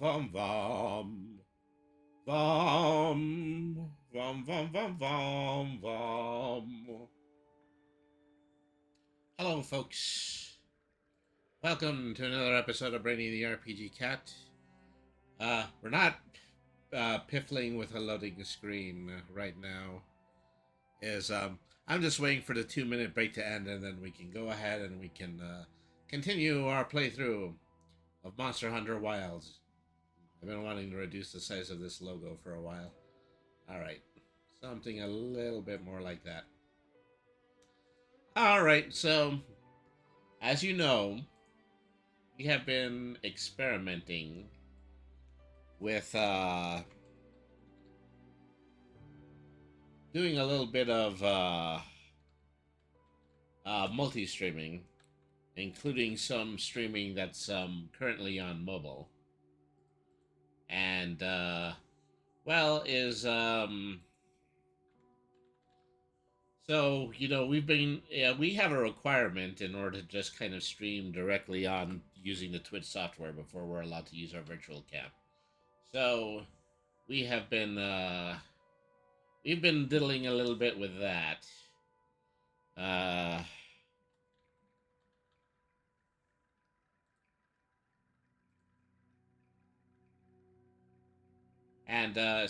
vom vom. Vom vom vom vom vom vom. Hello, folks. Welcome to another episode of Brainy the RPG Cat. We're not piffling with a loading screen right now. I'm just waiting for the 2 minute break to end, and then we can go ahead and we can continue our playthrough of Monster Hunter Wilds. I've been wanting to reduce the size of this logo for a while. Alright. Something a little bit more like that. Alright, so as you know, we have been experimenting with doing a little bit of multi-streaming, including some streaming that's currently on mobile. And well, is so we have a requirement in order to just kind of stream directly on using the Twitch software before we're allowed to use our virtual cam. So we have been we've been diddling a little bit with that. Uh, And yeah,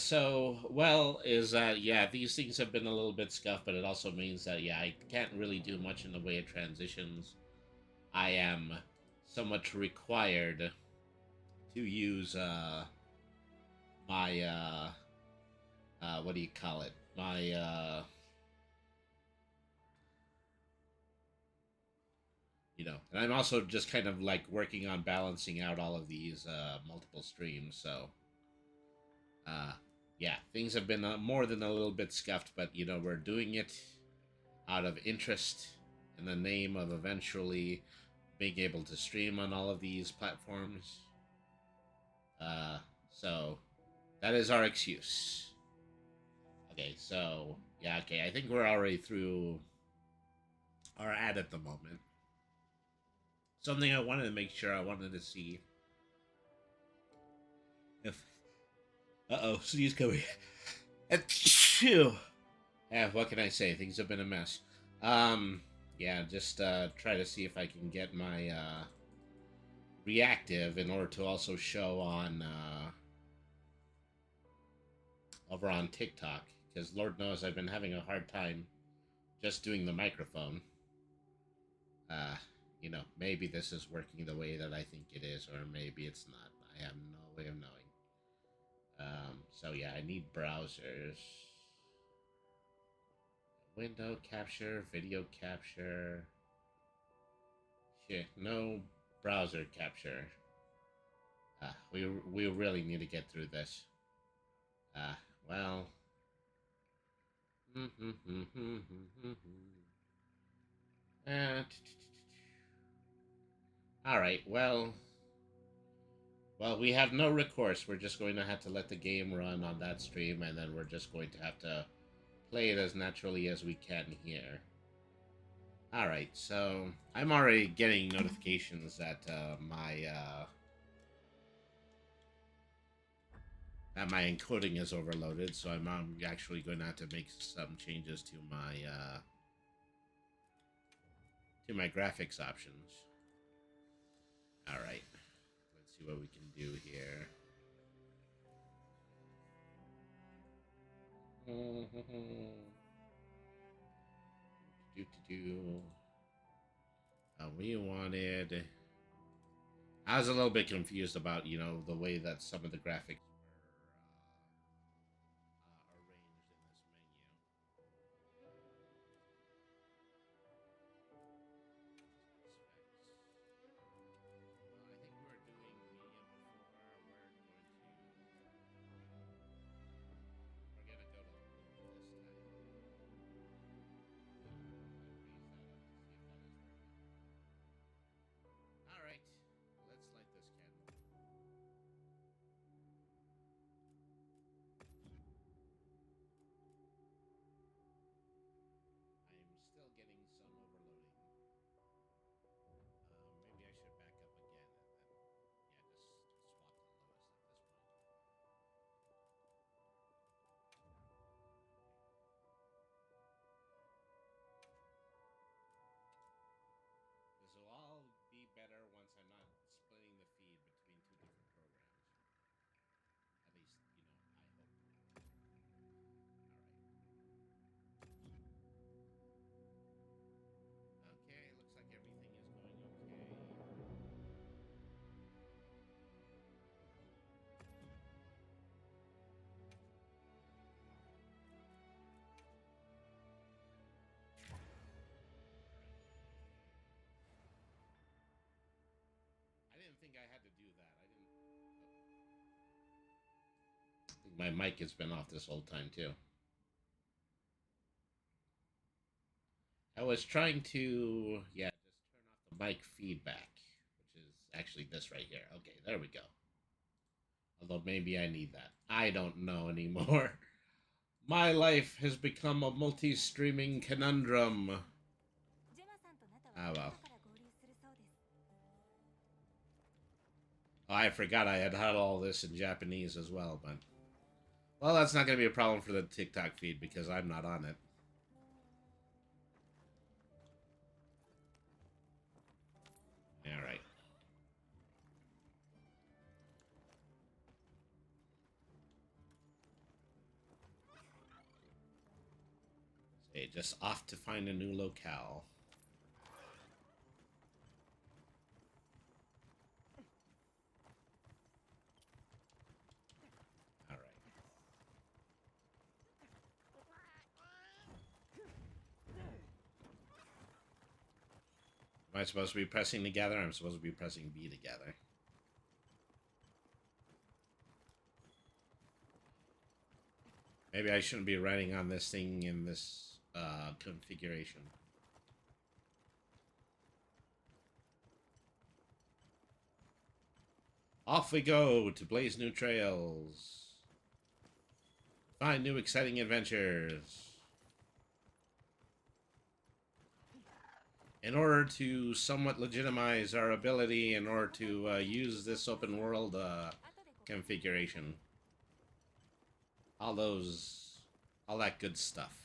these things have been a little bit scuffed, but it also means that, yeah, I can't really do much in the way of transitions. I am somewhat required to use my, what do you call it? My, and I'm also just kind of like working on balancing out all of these multiple streams, so. Uh, yeah, things have been more than a little bit scuffed, but we're doing it out of interest in the name of eventually being able to stream on all of these platforms. So that is our excuse. Okay, so yeah, okay, I think we're already through our ad at the moment. Something I wanted to make sure I wanted to see if sneeze coming. Yeah, what can I say? Things have been a mess. Yeah, just try to see if I can get my reactive in order to also show on over on TikTok, because Lord knows I've been having a hard time just doing the microphone. Maybe this is working the way that I think it is, or maybe it's not. I have no way of knowing. So yeah, I need browsers. Window capture, video capture. Shit, no browser capture. We really need to get through this. Well. All right. Well, we have no recourse. We're just going to have to let the game run on that stream, and then we're just going to have to play it as naturally as we can here. All right. So I'm already getting notifications that my encoding is overloaded, so I'm actually going to have to make some changes to my graphics options. All right, let's see what we can do here. We wanted. I was a little bit confused about the way that some of the graphics All right, let's light this candle. think I had to do that. I didn't. I think my mic has been off this whole time too. I was trying to, yeah, just turn off the mic feedback, which is actually this right here. Okay, there we go. Although maybe I need that. I don't know anymore. My life has become a multi-streaming conundrum. Ah, well. Oh, I forgot I had all this in Japanese as well, but... Well, that's not going to be a problem for the TikTok feed because I'm not on it. Alright. Say, just off to find a new locale. Alright. Am I supposed to be pressing together? I'm supposed to be pressing B together. Maybe I shouldn't be writing on this thing in this configuration. Off we go to blaze new trails. Find new exciting adventures. In order to somewhat legitimize our ability, in order to use this open world configuration. All that good stuff.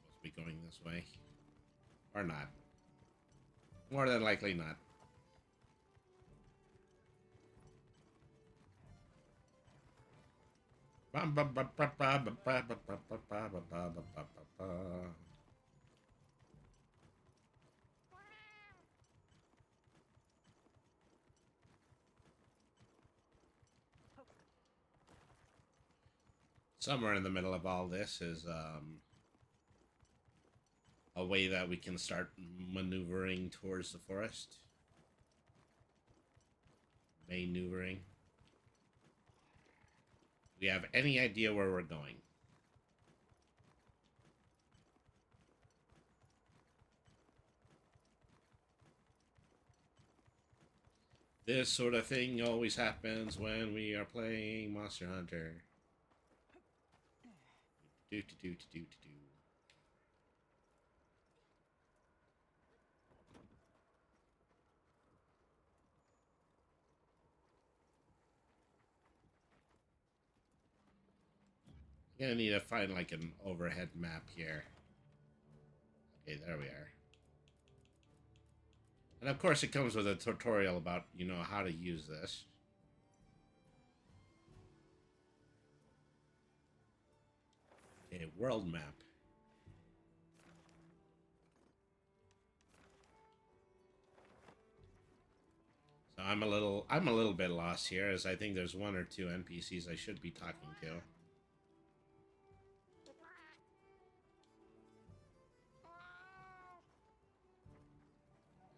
Supposed to be going this way. Or not. More than likely not. Somewhere in the middle of all this is a way that we can start maneuvering towards the forest. Maneuvering. Do we have any idea where we're going? This sort of thing always happens when we are playing Monster Hunter. Do. Gonna need to find like an overhead map here. Okay, there we are. And of course it comes with a tutorial about, you know, how to use this. Okay, world map. So I'm a little bit lost here, as I think there's one or two NPCs I should be talking to.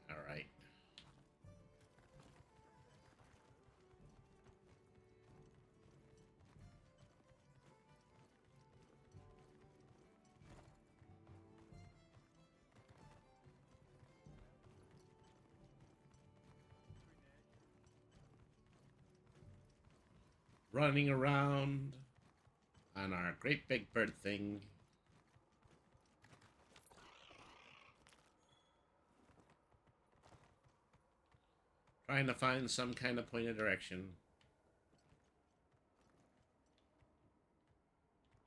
Alright. Running around on our great big bird thing. Trying to find some kind of point of direction.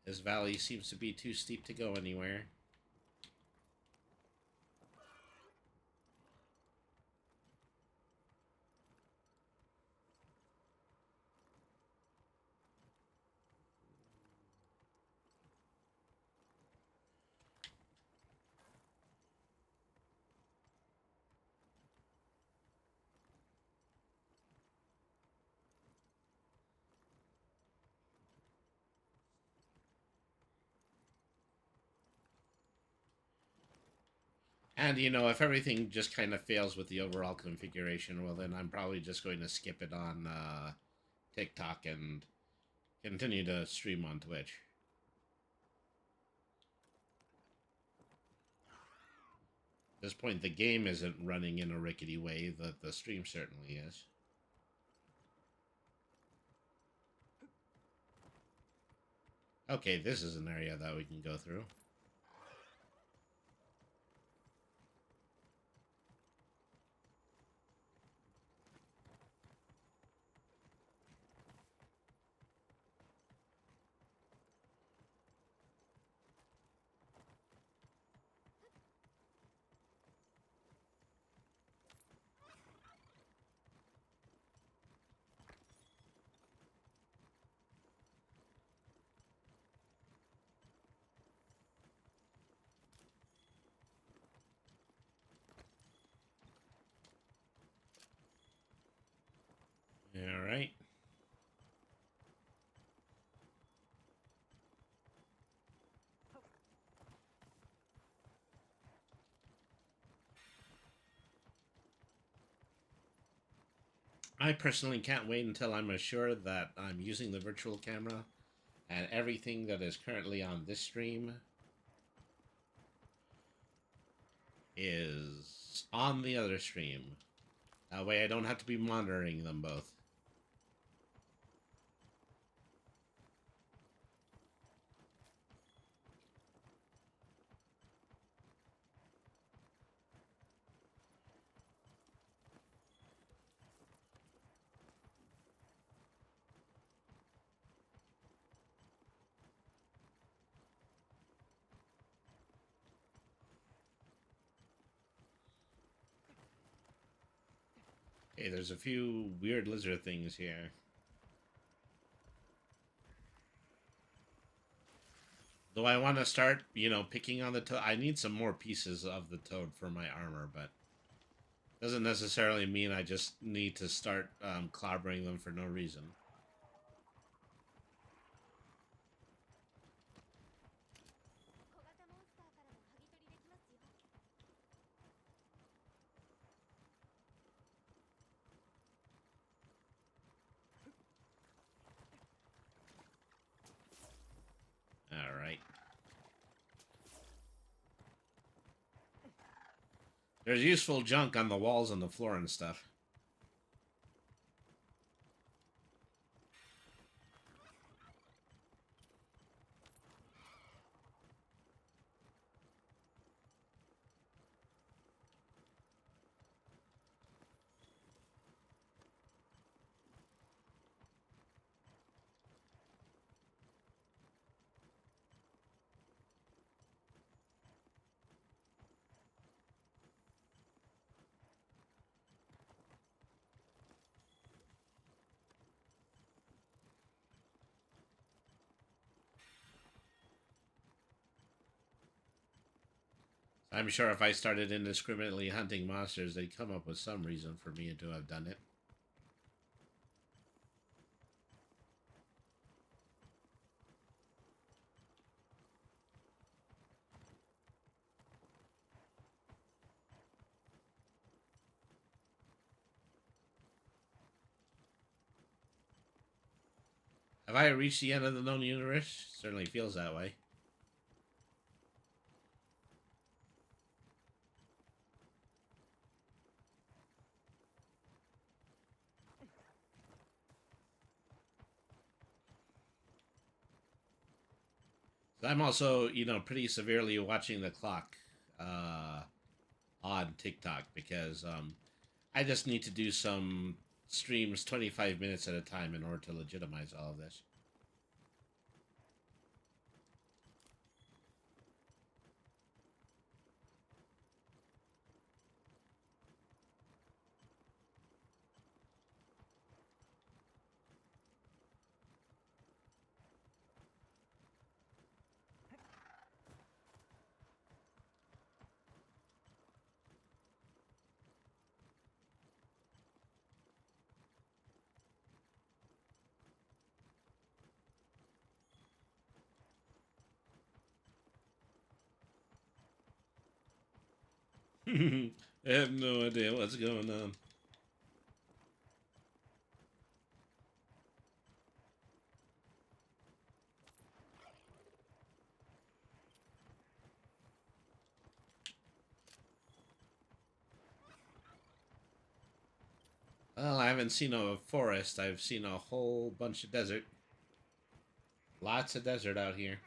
This valley seems to be too steep to go anywhere. And you know, if everything just kind of fails with the overall configuration, well, then I'm probably just going to skip it on TikTok and continue to stream on Twitch. At this point, the game isn't running in a rickety way, the stream certainly is. Okay, this is an area that we can go through. All right. I personally can't wait until I'm assured that I'm using the virtual camera and everything that is currently on this stream is on the other stream. That way I don't have to be monitoring them both. Okay, there's a few weird lizard things here. Though I want to start, you know, picking on the toad. I need some more pieces of the toad for my armor, but doesn't necessarily mean I just need to start clobbering them for no reason. All right. There's useful junk on the walls and the floor and stuff. I'm sure if I started indiscriminately hunting monsters, they'd come up with some reason for me to have done it. Have I reached the end of the known universe? Certainly feels that way. I'm also, you know, pretty severely watching the clock uh, on TikTok because I just need to do some streams 25 minutes at a time in order to legitimize all of this. I have no idea what's going on. Well, I haven't seen a forest. I've seen a whole bunch of desert. Lots of desert out here.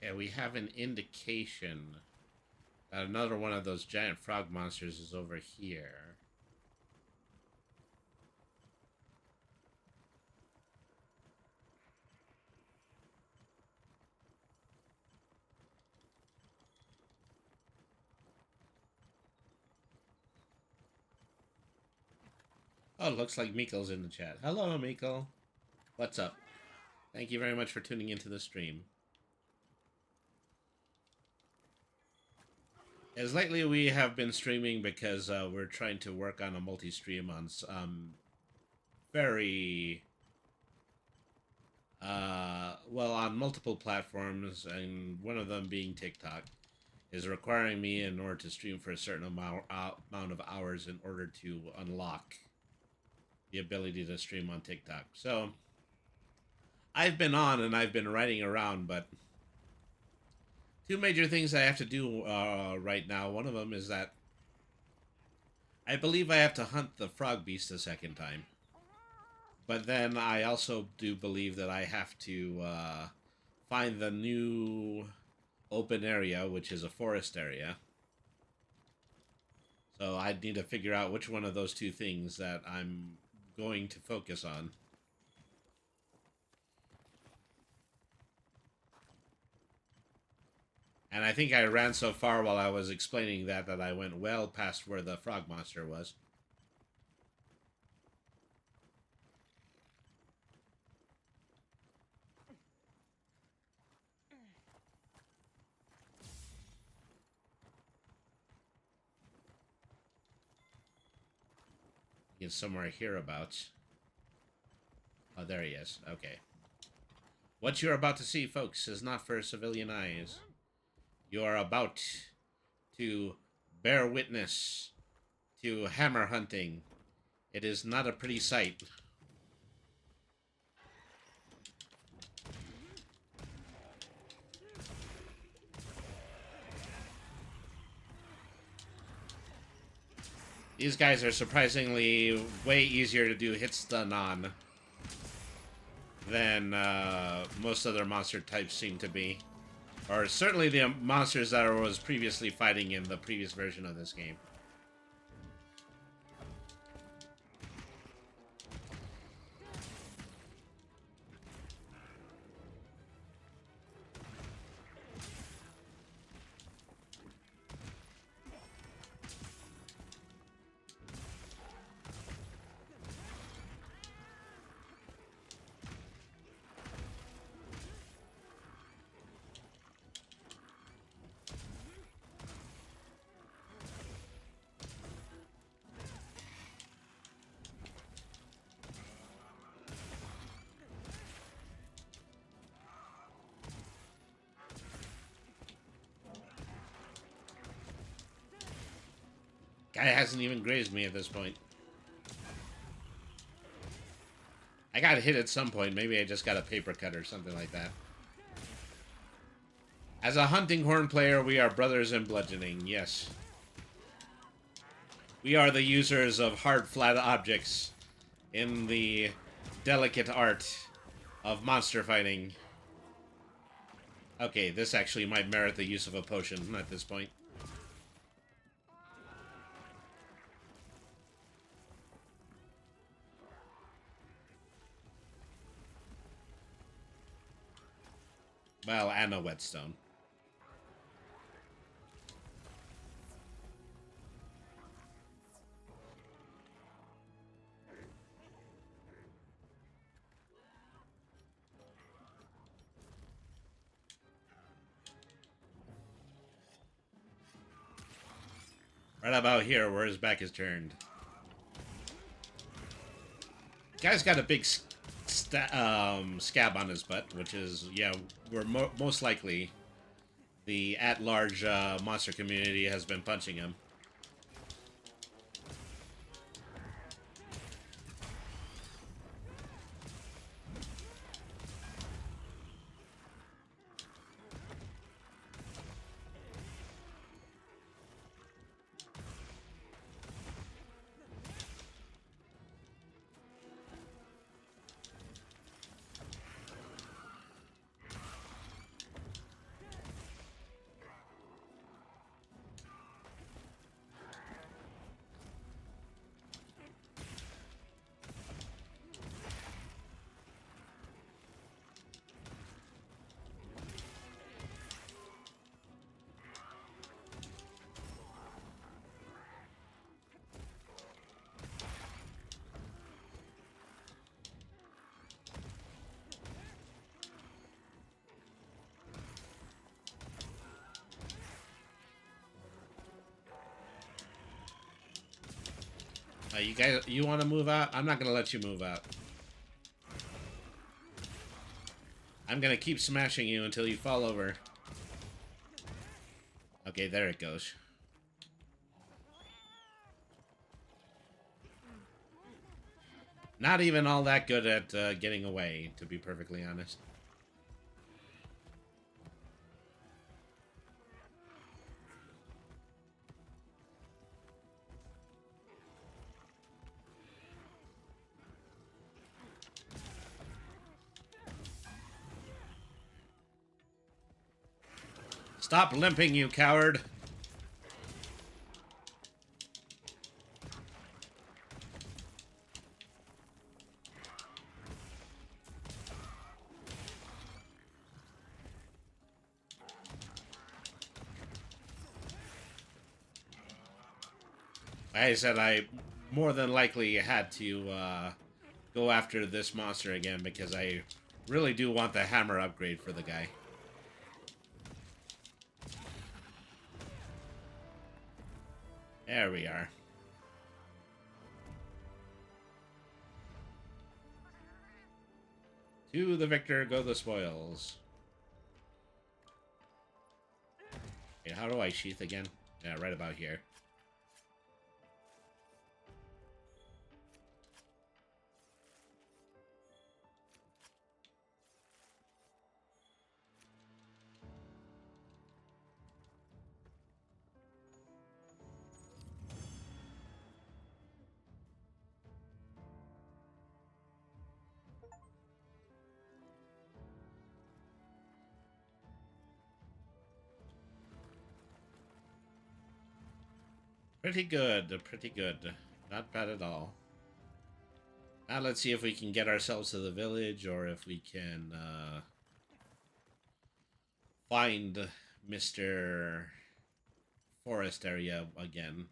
Yeah, we have an indication that another one of those giant frog monsters is over here. Oh, looks like Miko's in the chat. Hello, Miko. What's up? Thank you very much for tuning into the stream. As lately, we have been streaming because we're trying to work on a multi-stream on very well, on multiple platforms, and one of them being TikTok, is requiring me in order to stream for a certain amount of hours in order to unlock the ability to stream on TikTok. So I've been on and I've been riding around, but two major things I have to do right now. One of them is that I believe I have to hunt the frog beast a second time. But then I also do believe that I have to find the new open area, which is a forest area. So I need to figure out which one of those two things that I'm going to focus on. And I think I ran so far while I was explaining that I went well past where the frog monster was. He's somewhere hereabouts. Oh, there he is. Okay. What you're about to see, folks, is not for civilian eyes. You are about to bear witness to hammer hunting. It is not a pretty sight. These guys are surprisingly way easier to do hit stun on than most other monster types seem to be. Or certainly the monsters that I was previously fighting in the previous version of this game. Guy hasn't even grazed me at this point. I got hit at some point. Maybe I just got a paper cut or something like that. As a hunting horn player, we are brothers in bludgeoning, yes. We are the users of hard, flat objects in the delicate art of monster fighting. Okay, this actually might merit the use of a potion at this point. Well, and a whetstone. Right about here, where his back is turned. Guy's got a big scab on his butt, which is, yeah, we're most likely the at-large monster community has been punching him. You guys, you want to move out? I'm not going to let you move out. I'm going to keep smashing you until you fall over. Okay, there it goes. Not even all that good at getting away, to be perfectly honest. Stop limping, you coward! I said I more than likely had to go after this monster again because I really do want the hammer upgrade for the guy. There we are. To the victor go the spoils. Okay, how do I sheath again? Yeah, right about here. Pretty good, pretty good. Not bad at all. Now let's see if we can get ourselves to the village or if we can find Mr. Forest area again.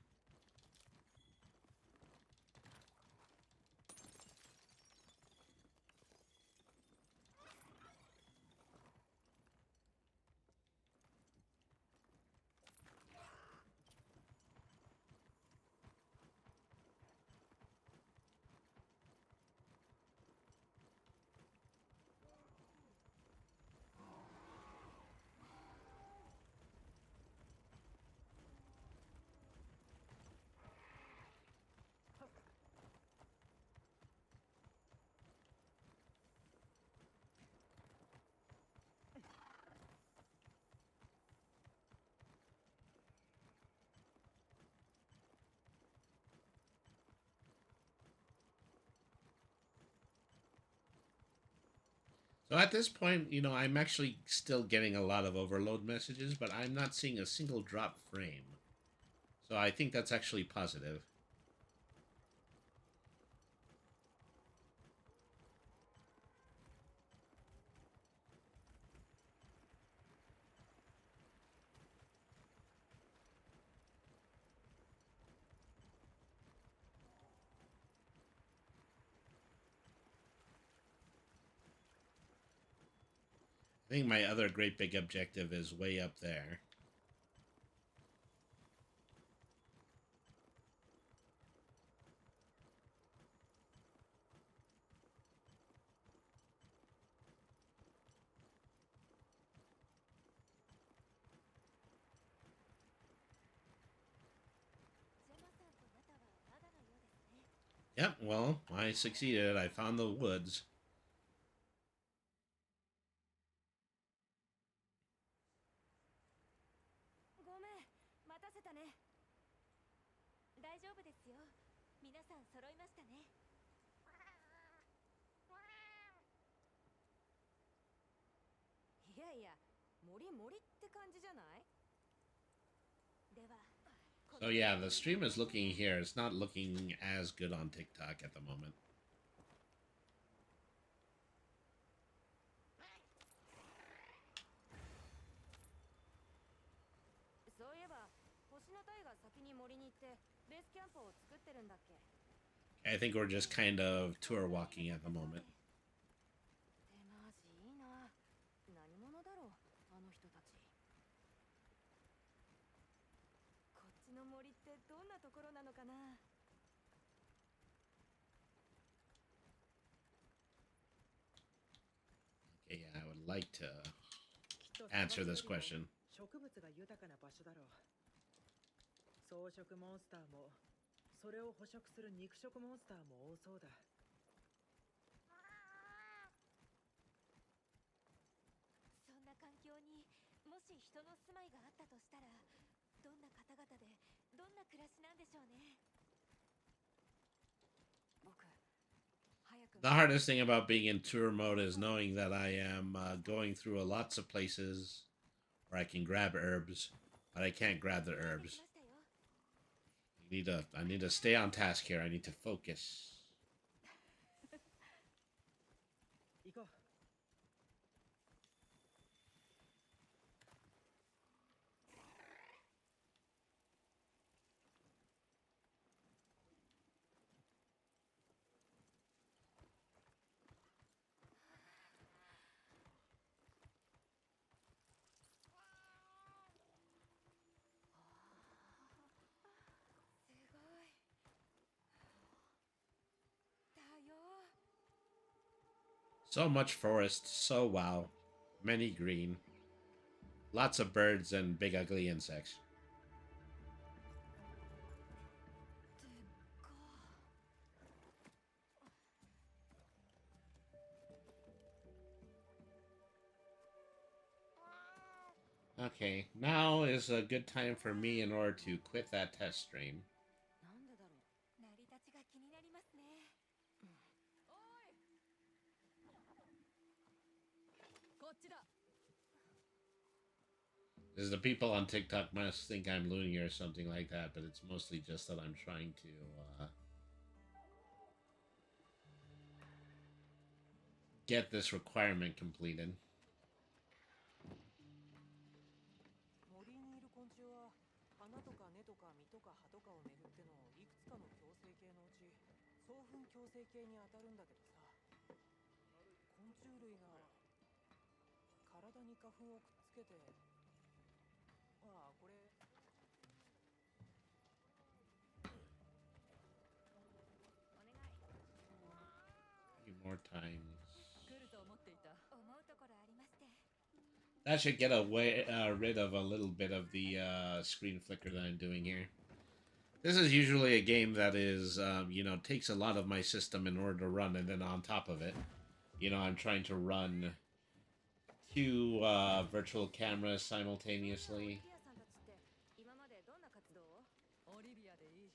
So at this point, you know, I'm actually still getting a lot of overload messages, but I'm not seeing a single drop frame. So I think that's actually positive. I think my other great big objective is way up there. Yep, well, I succeeded. I found the woods. ごめん、待たせたね。大丈夫ですよ。皆さん揃いましたね。いやいや、森森って感じじゃない？では、So yeah, the stream is looking here. It's not looking as good on TikTok at the moment. そういえば、星の隊が先に森に行ってベースキャンプを作ってるんだっけ？ I think we're just kind of tour walking at the moment. でマジいいな。何者だろう、あの人たち。こっちの森ってどんなところなのかな。Okay, yeah, I would like to answer this question. 植物が豊かな場所だろう。草食モンスターもそれを捕食する肉食モンスターも多そうだ。そんな環境にもし人の住まいがあったとしたら、どんな方々でどんな暮らしなんでしょうね。僕、早く The hardest thing about being in tour mode is knowing that I am going through lots of places where I can grab herbs, but I can't grab the 準備 herbs. しましたよ。I need to stay on task here. I need to focus. 行こう。すごい。だよ。So much forest, so wow. Many green. Lots of birds and big ugly insects. でっか。Okay, now is a good time for me in order to quit that test stream. なんでだろう。成り立ちが気になりますね。おい、こっちだ。Because the people on TikTok must think I'm loony or something like that, but it's mostly just that I'm trying to get this requirement completed. 森にいる昆虫は花とか根とか実とか葉とかをめぐってのいくつかの共生系のうち双粉共生系に当たるんだけどさ、昆虫類が体に花粉をくっつけて、ああこれ お願い。A few more times. 来ると思っていた。思うところありまして。 That should get rid of a little bit of the screen flicker that I'm doing here. This is usually a game that is, takes a lot of my system in order to run, and then on top of it, I'm trying to run two virtual cameras simultaneously. オリビアさんたちって今までどんな活動を？オリビアでいい。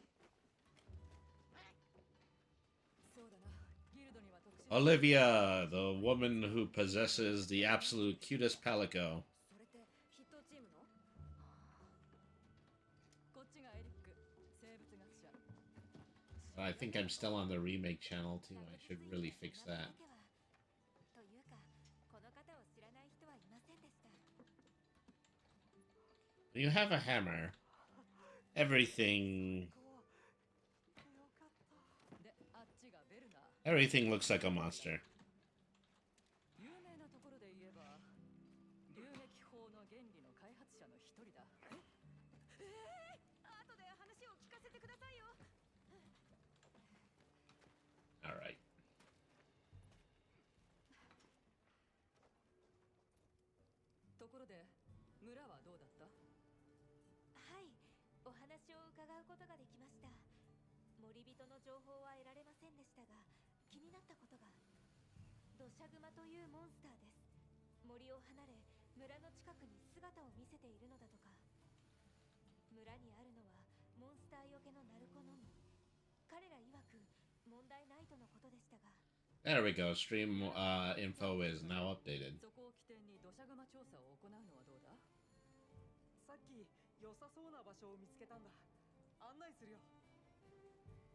そうだな。ギルドには特殊な Olivia, the woman who possesses the absolute cutest palico. それって筆頭チームの？こっちがエリック、生物学者。 I think I'm still on the remake channel too. I should really fix that. というか、この方を知らない人はいませんでした。 When you have a hammer, everything で、あっちがベルナー。 everything looks like a monster. 有名なところで言えば、村はどうだった？はい、お話を伺うことができました。森人の情報は得られませんでしたが、気になったことが。土砂熊というモンスターです。森を離れ、村の近くに姿を見せているのだとか。村にあるのはモンスターよけの鳴子のみ。彼ら曰く問題ないとのことでしたが。 There we go. Stream info is now updated. そこを起点に土砂熊調査を行うのはどうだ？さっき良さそうな場所を見つけたんだ。案内するよ。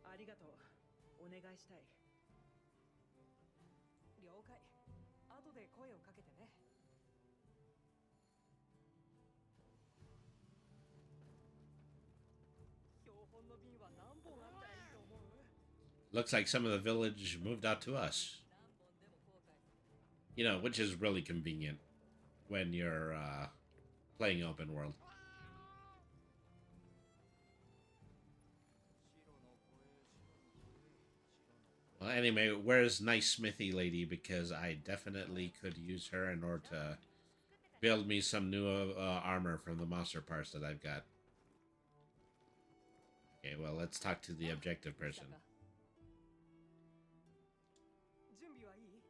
ありがとう。お願いしたい。了解。後で声をかけてね。標本の瓶は何本あったらいいと思う？ Looks like some of the village moved out to us. You know, which is really convenient when you're playing open world. Well, anyway, where's nice smithy lady? Because I definitely could use her in order to build me some new armor from the monster parts that I've got. Okay, well, let's talk to the objective person. 準備はいい？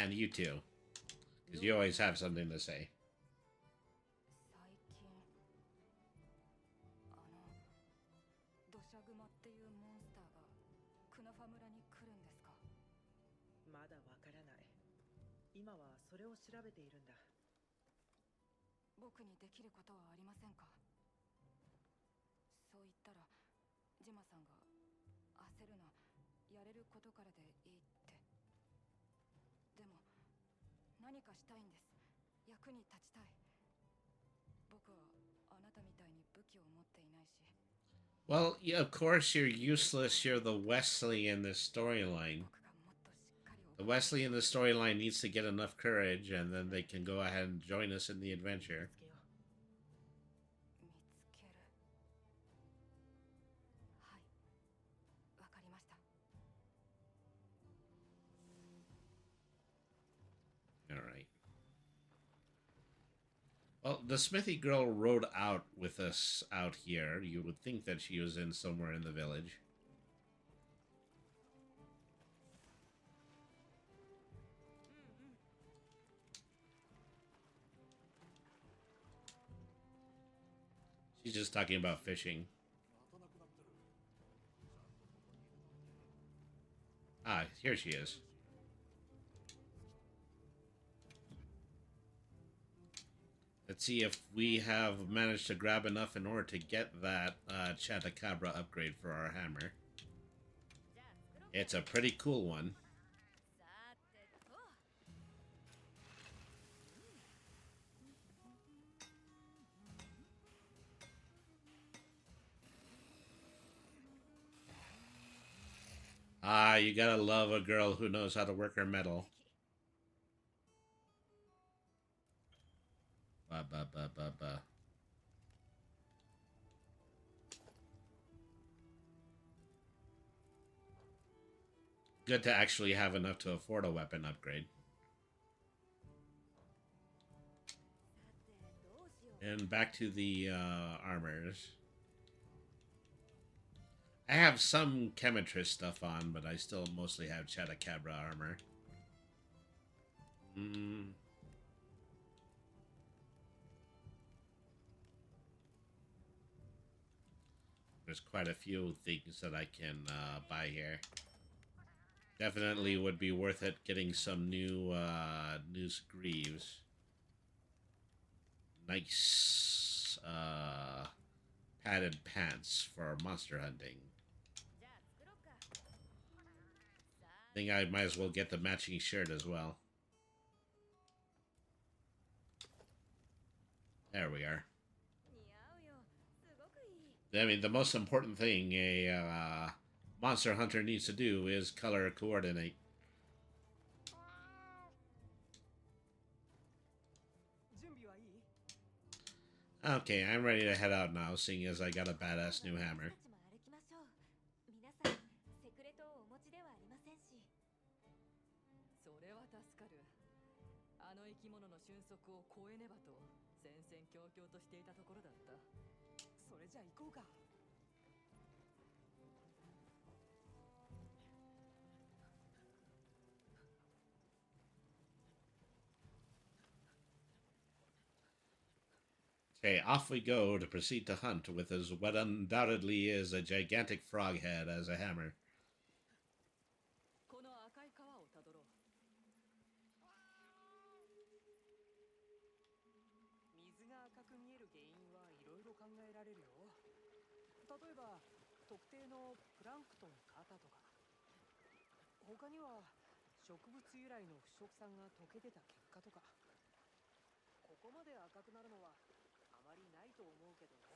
And you too. Because you always have something to say. 最近土砂熊っていうモンスターがクナファ村に来るんですか？まだわからない。今はそれを調べているんだ。僕にできることはありませんか？そう言ったらジマさんが焦るな、やれることからでいいって。でも何かしたいんです。役に立ちたい。僕はあなたみたいに武器を持っていないし。 Well, yeah, of course you're useless. You're the Wesley in this storyline. The Wesley in the storyline needs to get enough courage, and then they can go ahead and join us in the adventure. 見つける。はい、わかりました。 All right. Well, the Smithy girl rode out with us out here. You would think that she was in somewhere in the village. She's just talking about fishing. Ah, here she is. Let's see if we have managed to grab enough in order to get that Chatacabra upgrade for our hammer. It's a pretty cool one. Ah, you gotta love a girl who knows how to work her metal. Ba ba ba ba ba. Good to actually have enough to afford a weapon upgrade. And back to the armors. I have some Chemitrist stuff on, but I still mostly have Chatacabra armor. There's quite a few things that I can buy here. Definitely would be worth it getting some new greaves. Nice padded pants for monster hunting. Think I might as well get the matching shirt as well. There we are. I mean, the most important thing a monster hunter needs to do is color coordinate. Okay, I'm ready to head out now, seeing as I got a badass new hammer. の俊足を超えねばと戦々恐々としていたところだった。それじゃ行こうか。Okay, off we go to proceed to hunt with his what undoubtedly is a gigantic frog head as a hammer. この赤い川をたどろう。水が赤く見える原因はいろいろ考えられるよ。例えば特定のプランクトンの型とか、他には植物由来の腐食酸が溶け出た結果とか。ここまで赤くなるのはあまりないと思うけどね。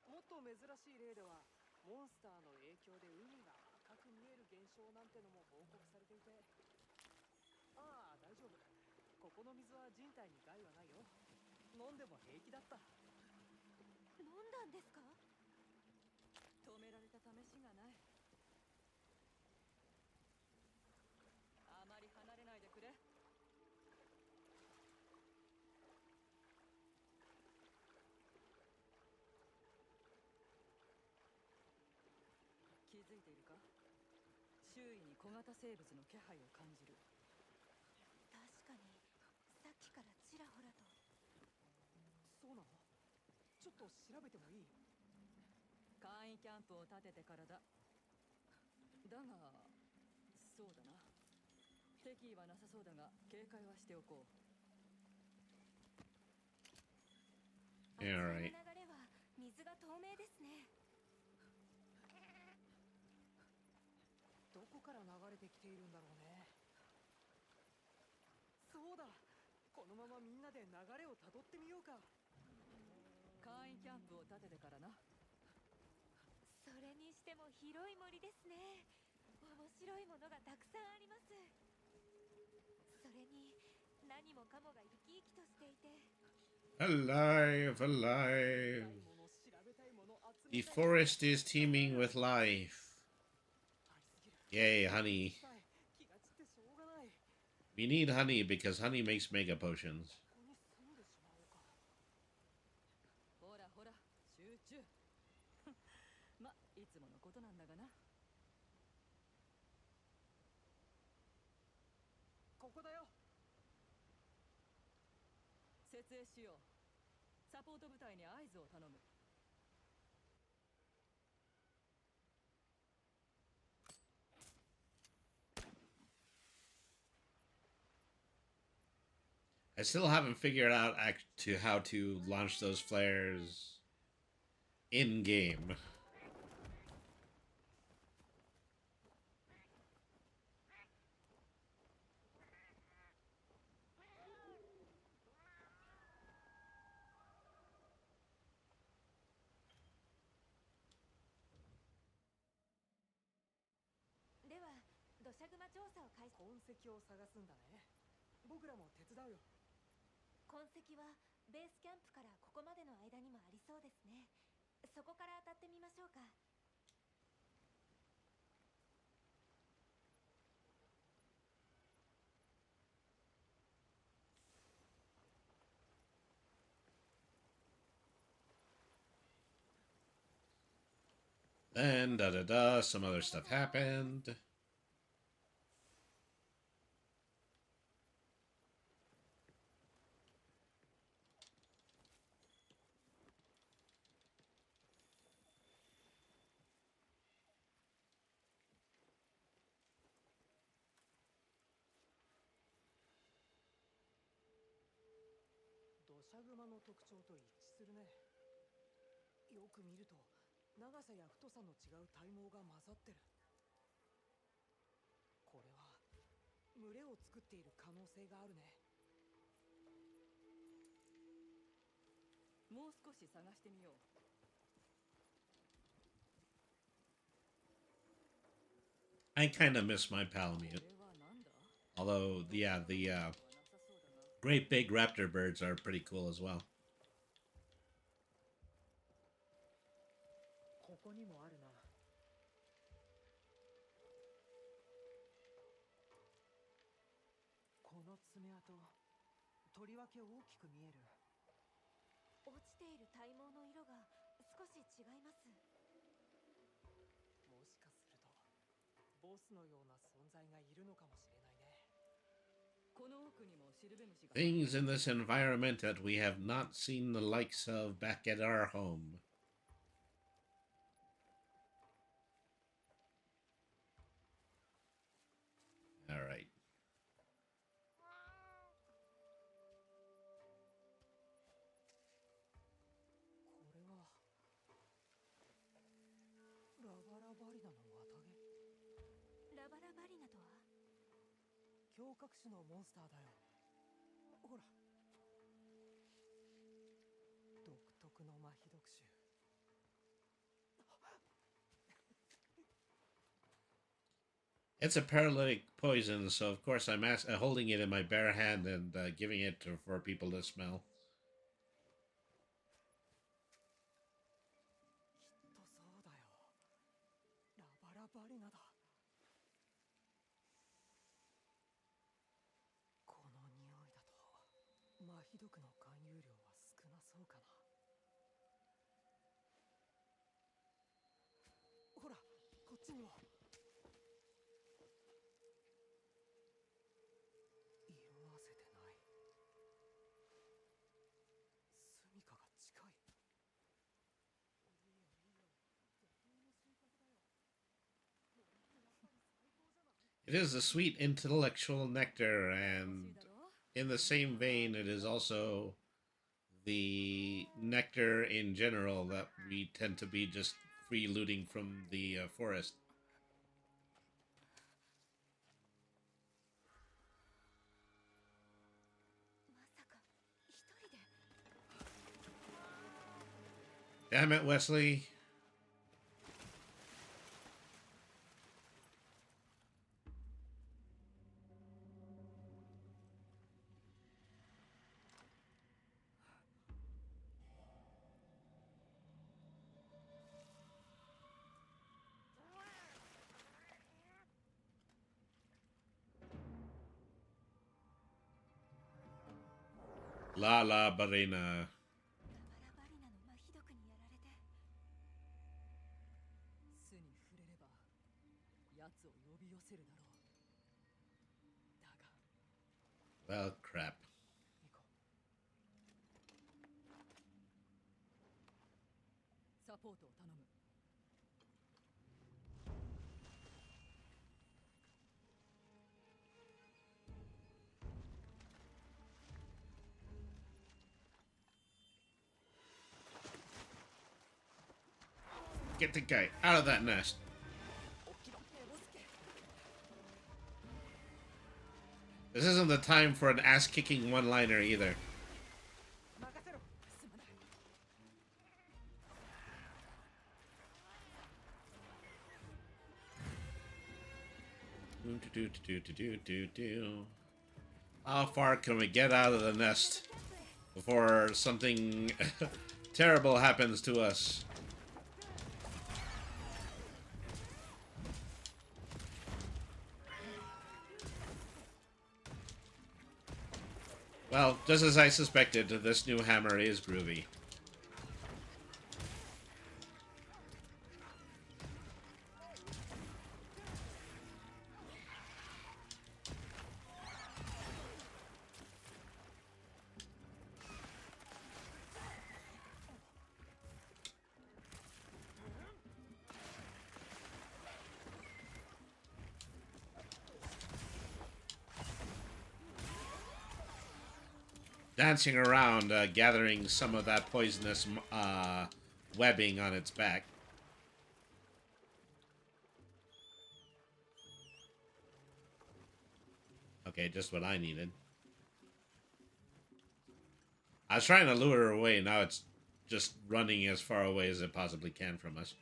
もっと珍しい例ではモンスターの影響で海が赤く見える現象なんてのも報告されていて。ああ、大丈夫。ここの水は人体に害はないよ。飲んでも平気だった。飲んだんですか？止められた試しがない。あまり離れないでくれ。気づいているか？周囲に小型生物の気配を感じる。確かにさっきからちらほらと。そうなの？ちょっと調べてもいい？簡易キャンプを建ててからだ。だが、そうだな。敵意はなさそうだが警戒はしておこう。あちらの Alright. 流れは水が透明ですね。どこから流れてきているんだろうね。そうだ、このままみんなで流れをたどってみようか。簡易キャンプを建ててからな。それにしても広い森ですね。面白いものがたくさんあります。それに何もかもが生き生きとしていて。 Alive, alive. 見たいもの、調べたいもの、集 The めたい forest is teeming with life. ありすぎる。 Yay, honey. 気が散ってしょうがない。 We need honey because honey makes mega potions. ここに住んでしまおうか。ほらほら、集中。ま、いつものことなんだがな。ここだよ。設営しよう。サポート部隊に合図を頼む。I still haven't figured out how to launch those flares in game. では土砂熊調査を開始。痕跡を探すんだね。僕らも手伝うよ。痕跡はベースキャンプからここまでの間にもありそうですね。そこから当たってみましょうか。Then some other stuff happened.「土砂熊の特徴と一致するね。よく見ると長さや太さの違う体毛が混ざってる。これは群れを作っている可能性があるね。もう少し探してみよう。I kind of miss my Palamute. これはなんだ？ Although, yeah, the great big raptor birds are pretty cool as well. ここにもあるな。この爪痕とりわけ大きく見える。落ちている体毛の色が少し違います。もしかするとボスのような存在がいるのかもしれないね。この奥にもシルベムシが。 Things in this environment that we have not seen the likes of back at our home. All right. これはラバラバリナの綿毛。ラバラバリナとは？胸郭種のモンスターだよ。ほら、独特の麻痺毒種。 It's a paralytic poison, so of course I'm holding it in my bare hand and giving it for people to smell. きっとそうだよ。ラバラバリナだ。この匂いだと麻痺毒の含有量は少なそうかな。ほら、こっちにも。色あせてない。住処が近い。いいよいいよ、絶好の収穫だよ。森ってやっぱり最高じゃない？ It is a sweet intellectual nectar, and in the same vein, it is also the nectar in general that we tend to be just freelooting from the forest. まさか一人で？ Damn it, Wesley. La La Barina. ラバラバリナの麻痺毒にやられて。巣に触れれば奴を呼び寄せるだろう。だが Well, crap. 行こサポートを頼む。 Get the guy out of that nest. う。起きろ、エボスケ。 This isn't the time for an ass-kicking one-liner either. 任せろ。すまない。 How far can we get out of the nest before something terrible happens to us? Well, just as I suspected, this new hammer is groovy. Dancing around, gathering some of that poisonous webbing on its back. Okay, just what I needed. I was trying to lure her away, now it's just running as far away as it possibly can from us.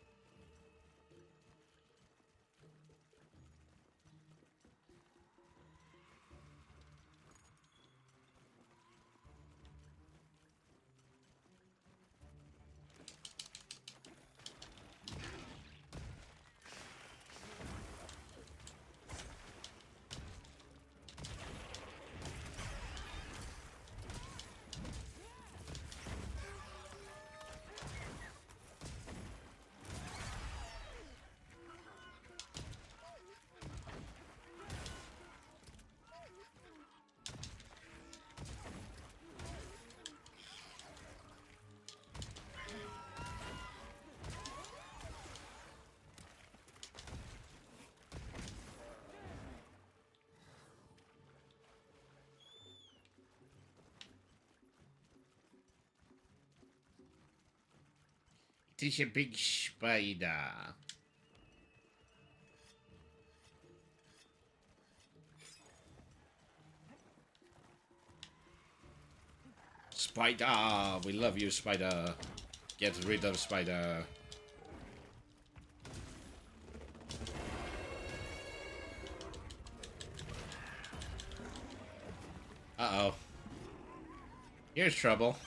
It is a big spider. Spider! We love you, Spider. Get rid of Spider. Uh-oh. Here's trouble.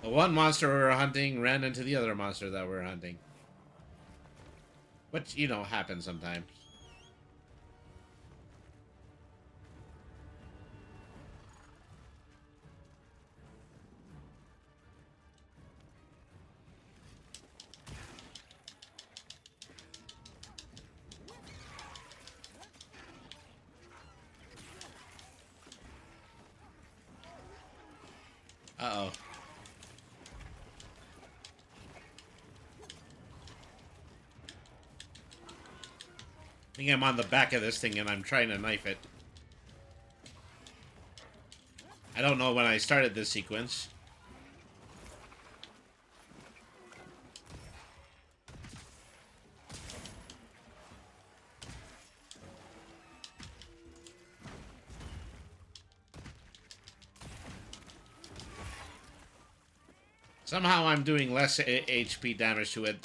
The one monster we were hunting ran into the other monster that we were hunting. Which, you know, happens sometimes. Uh-oh. I think I'm on the back of this thing and I'm trying to knife it. I don't know when I started this sequence. Somehow I'm doing less HP damage to it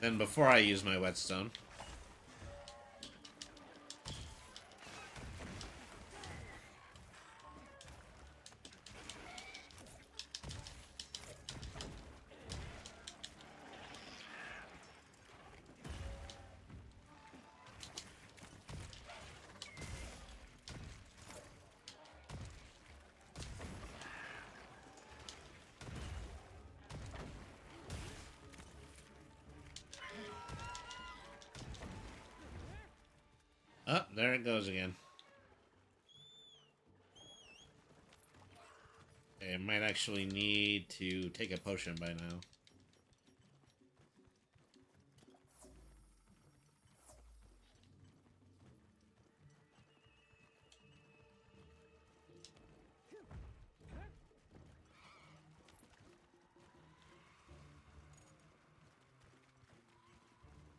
than before I used my whetstone. Oh, there it goes again. Okay, I might actually need to take a potion by now.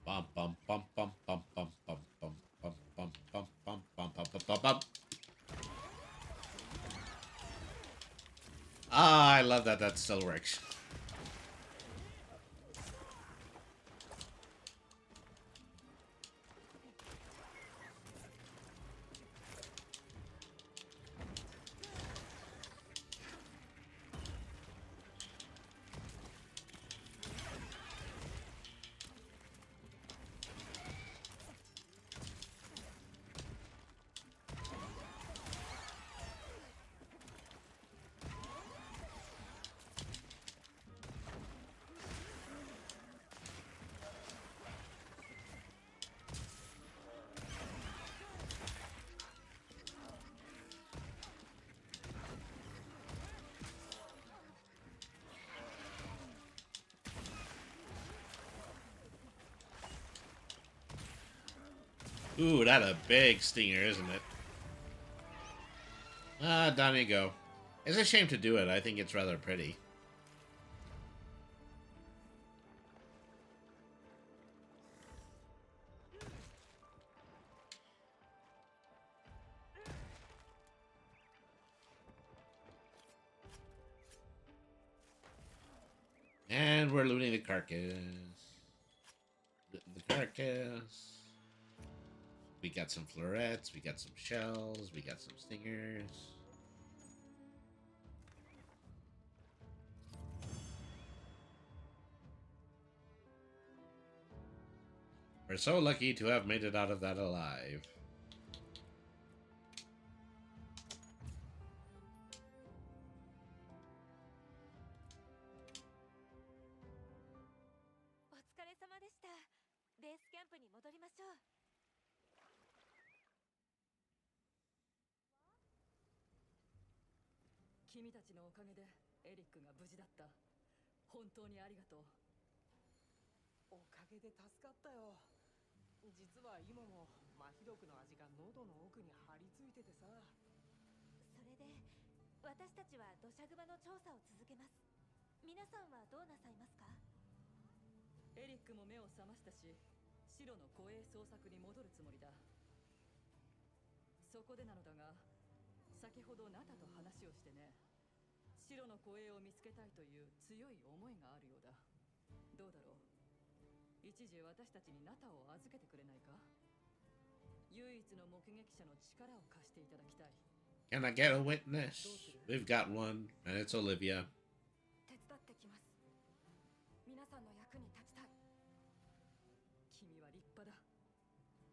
Bum bum bum bum bum bum bum bum bum bum bum bum bum bum bum bum. Ah, I love that that still works. Ooh, that's a big stinger, isn't it? Ah, down you go. It's a shame to do it. I think it's rather pretty. And we're looting the carcass. The carcass. We got some florets, we got some shells, we got some stingers. We're so lucky to have made it out of that alive. 私たちは土砂熊の調査を続けます。皆さんはどうなさいますか？エリックも目を覚ましたし、白の護衛捜索に戻るつもりだ。そこでなのだが、先ほどナタと話をしてね、白の護衛を見つけたいという強い思いがあるようだ。どうだろう、一時私たちにナタを預けてくれないか？唯一の目撃者の力を貸していただきたい。 Can I get a witness? We've got one, and it's Olivia. 手伝ってきます。皆さんの役に立ちたい。君は立派だ。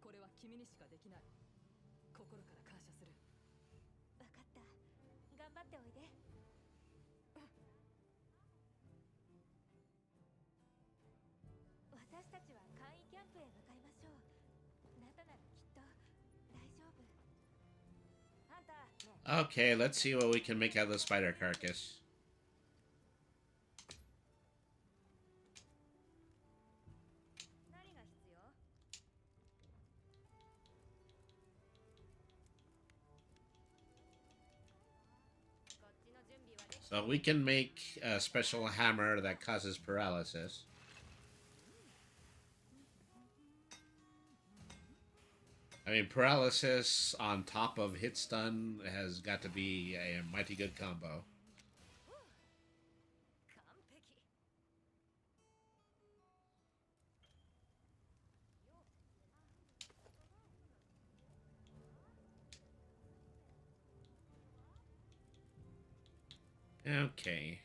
これは君にしかできない。心から感謝する。わかった。頑張っておいで。私たちは簡易キャンプへ向かいましょう。ナタならきっと大丈夫。ハンター。 Okay, let's see what we can make out of the spider carcass. 何が必要？ こっちの準備はでき So we can make a special hammer that causes paralysis. I mean, paralysis on top of hit stun has got to be a mighty good combo. 完璧。 Okay.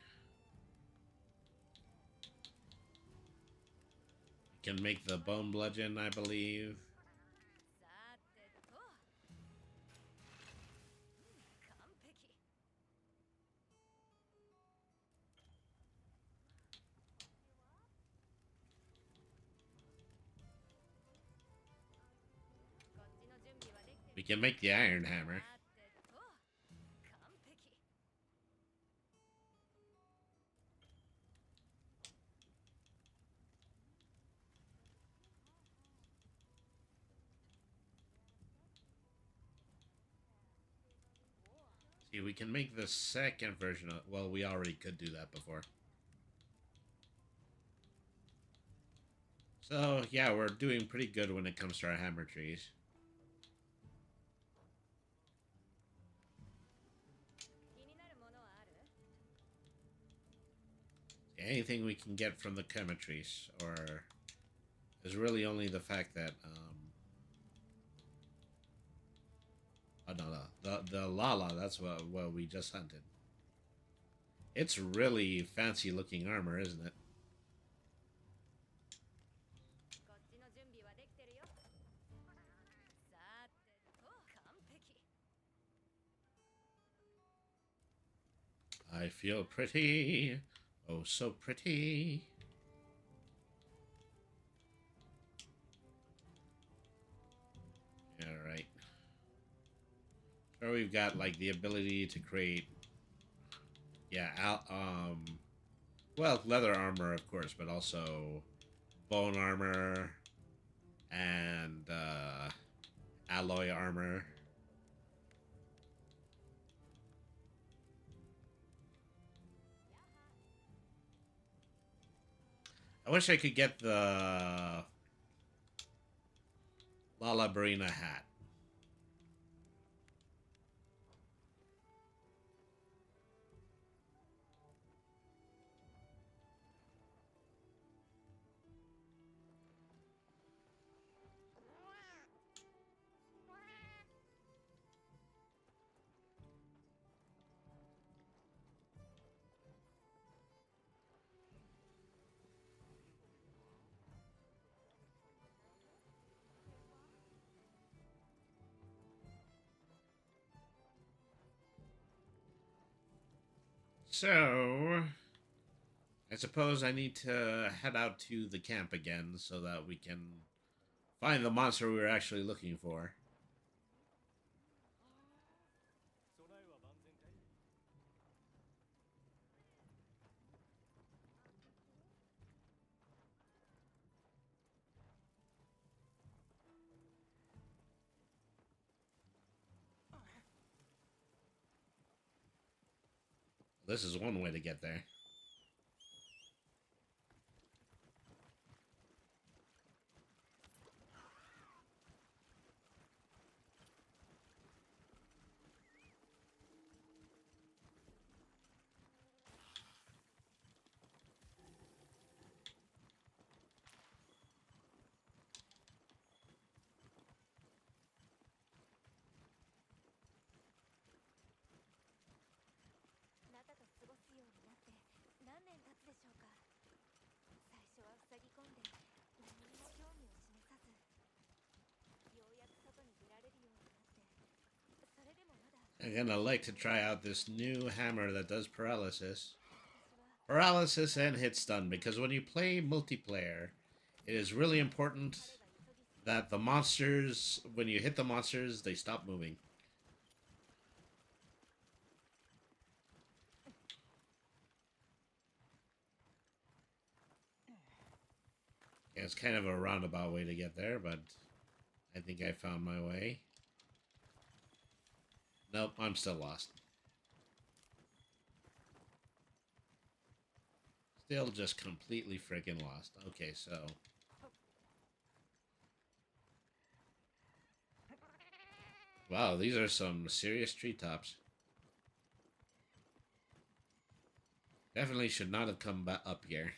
We can make the bone bludgeon, I believe. さてと。完璧。 こっちの準備はできて We can make the iron hammer. さてと。完璧。 See, we can make the second version of... Well, we already could do that before. So, yeah, we're doing pretty good when it comes to our hammer trees. 気になるものはある？ Anything we can get from the chemistries, or... There's really only the fact that, Oh, no. The Lala, that's what we just hunted. It's really fancy-looking armor, isn't it? こっちの準備はできてるよ。さてと。完璧。 I feel pretty. Oh, so pretty. Alright. So we've got, like, the ability to create... Yeah, well, leather armor, of course, but also bone armor and, alloy armor. I wish I could get the Lala Barina hat. So, I suppose I need to head out to the camp again so that we can find the monster we were actually looking for. 備えは万全かい？ こ This is one way to get there. I'm gonna like to try out this new hammer that does paralysis. Paralysis and hit stun, because when you play multiplayer, it is really important that the monsters, when you hit the monsters, they stop moving. Yeah, it's kind of a roundabout way to get there, but I think I found my way. Nope, I'm still lost. Still just completely freaking lost. Okay, so... Wow, these are some serious treetops. Definitely should not have come back up here.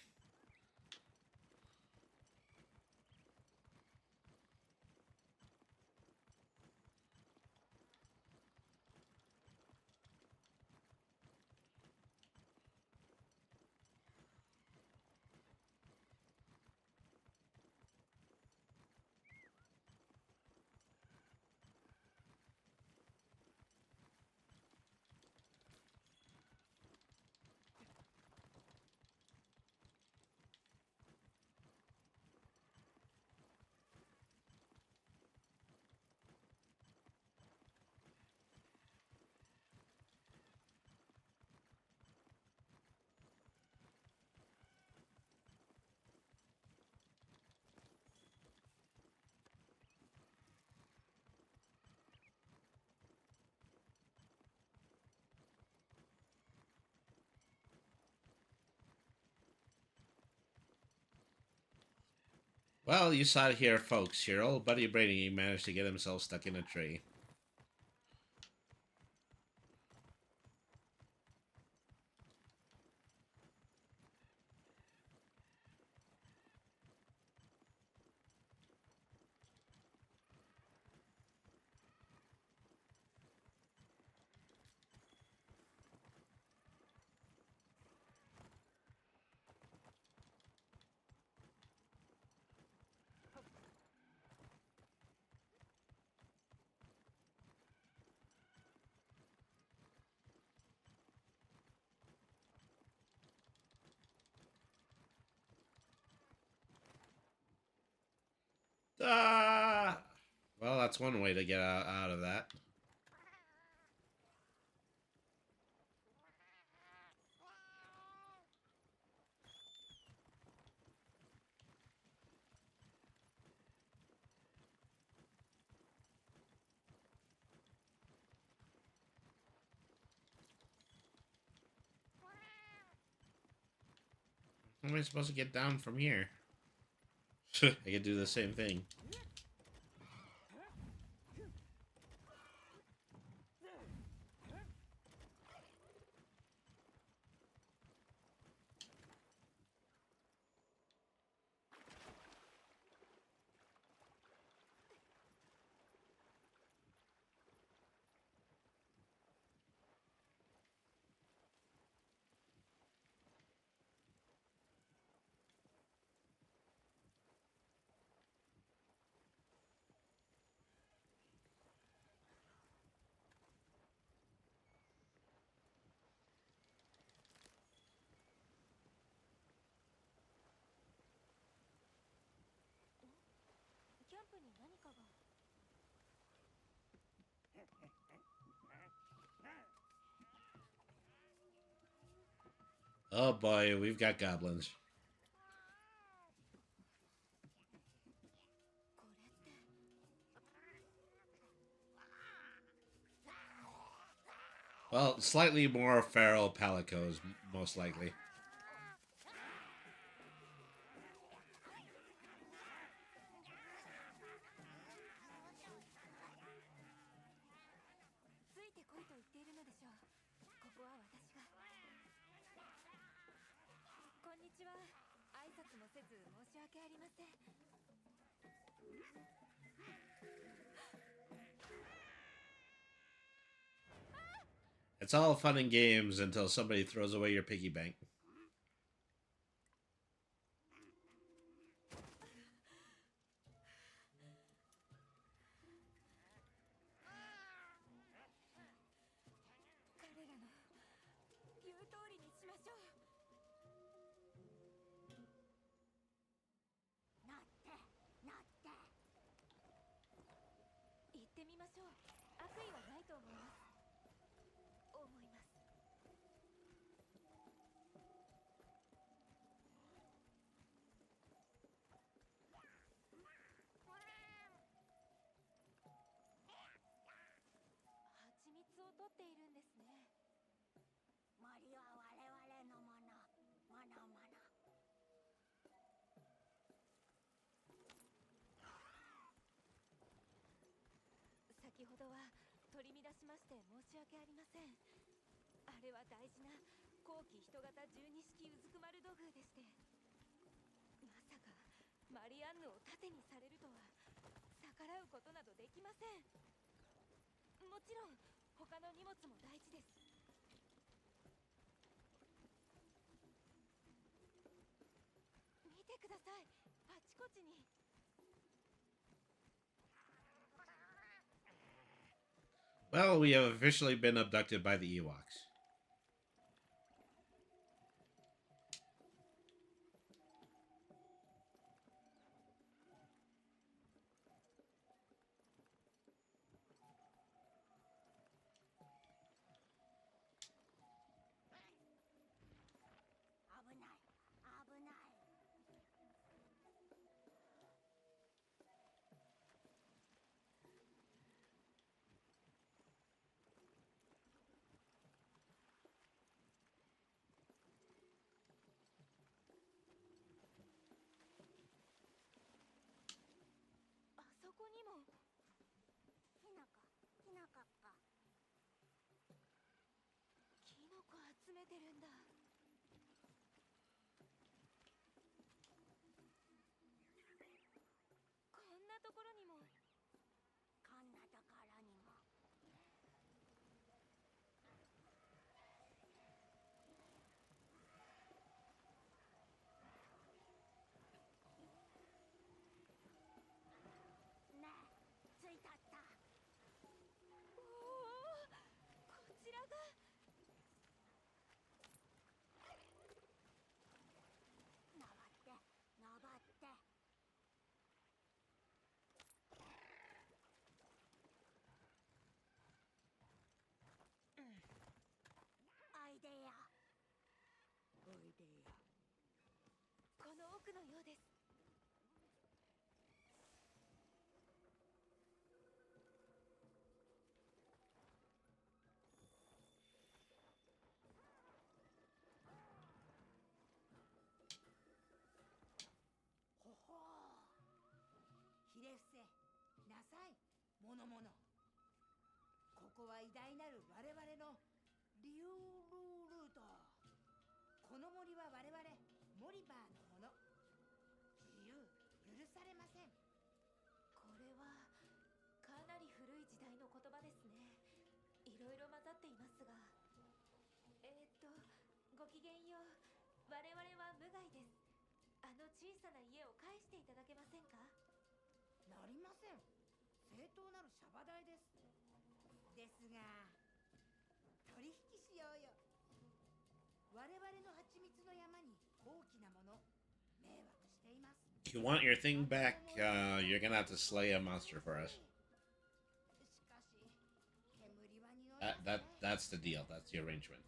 Well, you saw it here, folks. Your old buddy Brady managed to get himself stuck in a tree. Ah! Well, that's one way to get out of that. How am I supposed to get down from here? I could do the same thing. Oh boy, we've got goblins. Well, slightly more feral palicos, most likely. ついてこいと言っているのでしょう。ここは私が。こんにちは。挨拶もせず申し訳ありません。 It's all fun and games until somebody throws away your piggy bank. 彼らの言う通りにしましょう。なってなって行ってみましょう。悪意はないと思います。蜂蜜を取っているんですね。森は我々のもの。ものもの。先ほどは取り乱しまして申し訳ありません。あれは大事な後期人型12式うずくまる土偶でして、まさかマリアンヌを盾にされるとは逆らうことなどできません。もちろん他の荷物も大事です。見てください、あちこちに。 Well, we have officially been abducted by the Ewoks. If you want your thing back, you're gonna have to slay a monster for us. That's the deal. That's the arrangement.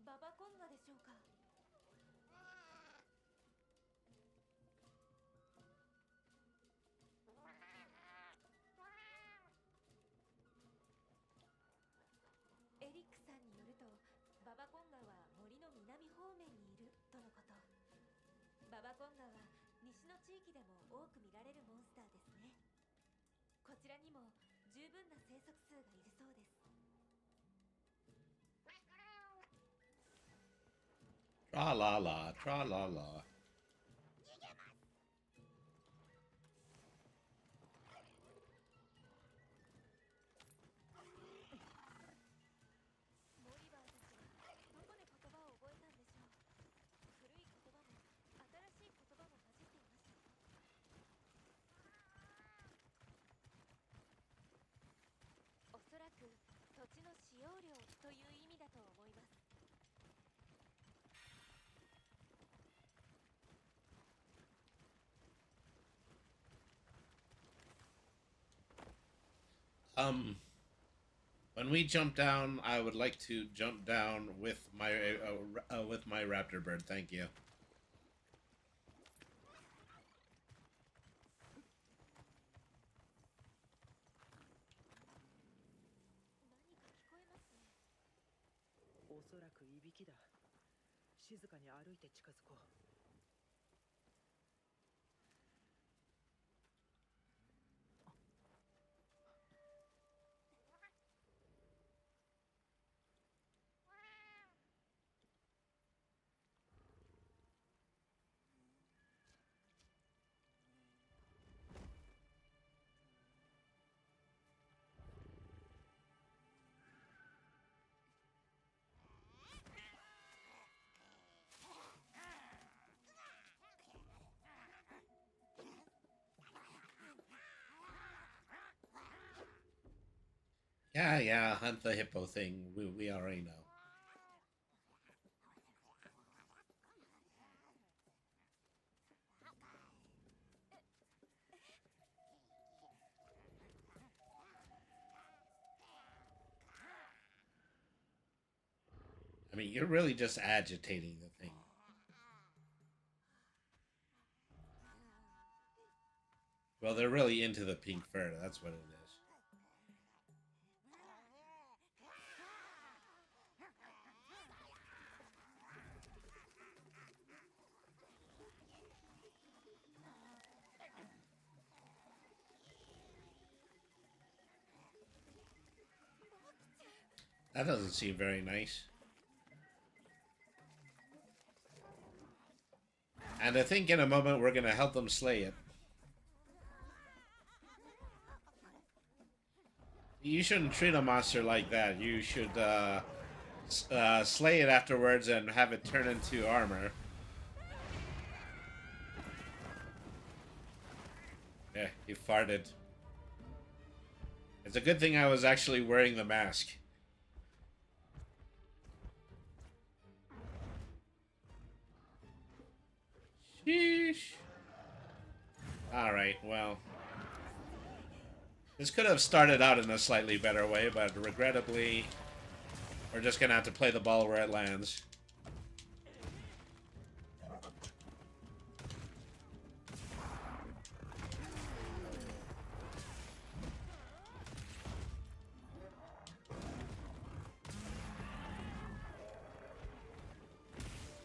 ババコンガでしょうか。ババコンガは西の地域でも多く見られるモンスターですね。こちらにも十分な生息数がいるそうです。 Tra la la, tra la la. モリバーたちはどこで言葉を覚えたんでしょう。古い言葉も新しい言葉も混じっていました。おそらく土地の使用量という意味だと思います。 When we jump down, I would like to jump down with my raptor bird. Thank you. 何か聞こえますね。おそらくいびきだ。静かに歩いて近づこう。Yeah, hunt the hippo thing. We already know. I mean, you're really just agitating the thing. Well, they're really into the pink fur. That's what it is. That doesn't seem very nice. And I think in a moment we're going to help them slay it. You shouldn't treat a monster like that. You should slay it afterwards and have it turn into armor. Yeah, he farted. It's a good thing I was actually wearing the mask. Sheesh. Alright, well. This could have started out in a slightly better way, but regrettably, we're just gonna have to play the ball where it lands.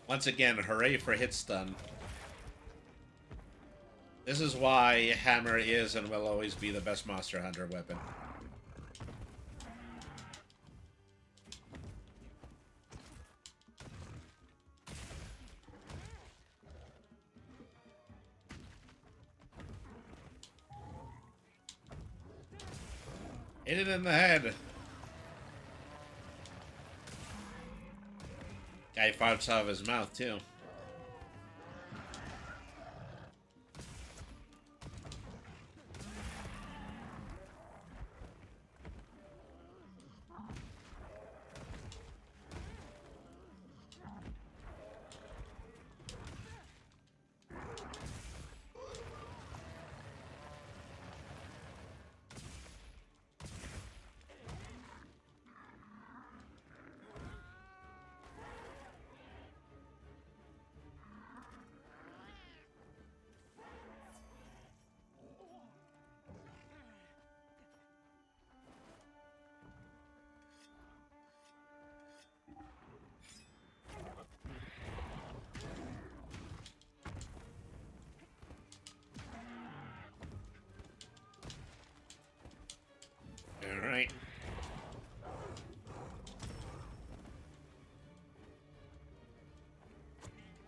Once again, hooray for hit stun. This is why Hammer is and will always be the best Monster Hunter weapon. Hit it in the head. Guy farts out of his mouth, too.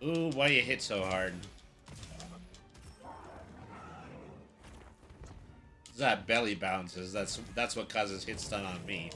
Ooh, why you hit so hard? That belly bounces. That's what causes hit stun on me.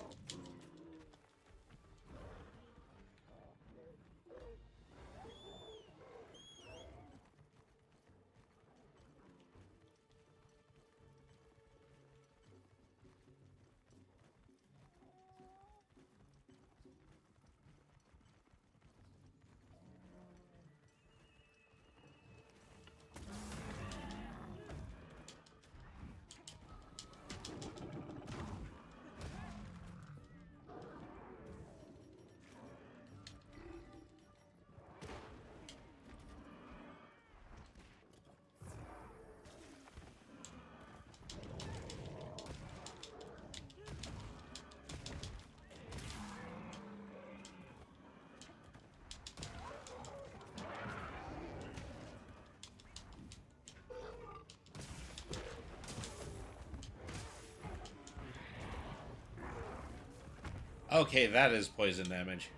Okay, that is poison damage.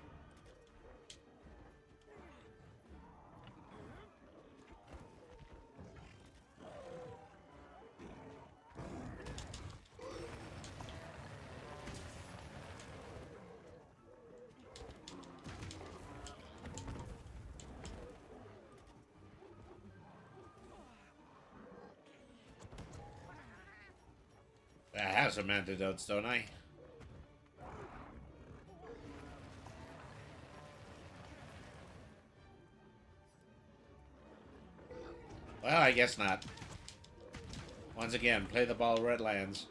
I have some antidotes, don't I? Well, I guess not. Once again, play the ball where it lands.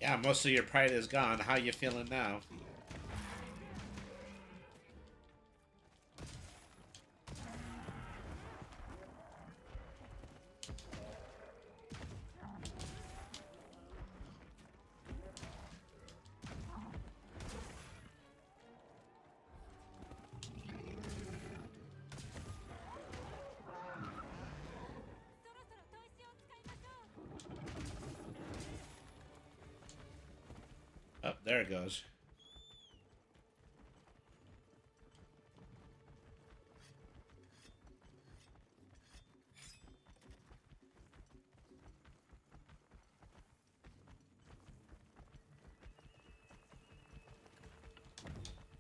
Yeah, most of your pride is gone. How you feeling now? Oh, there it goes.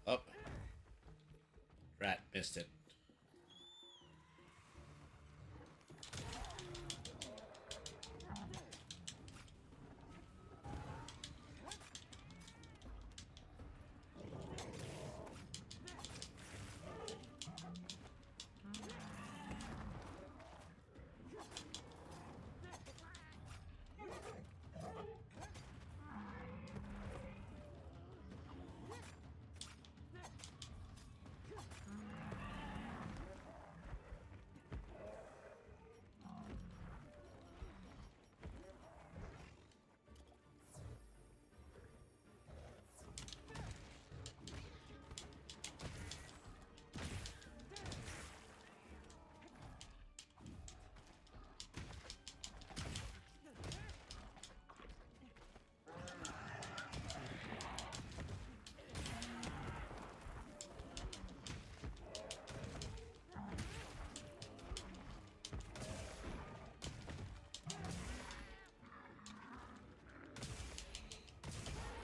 Oh. Rat missed it.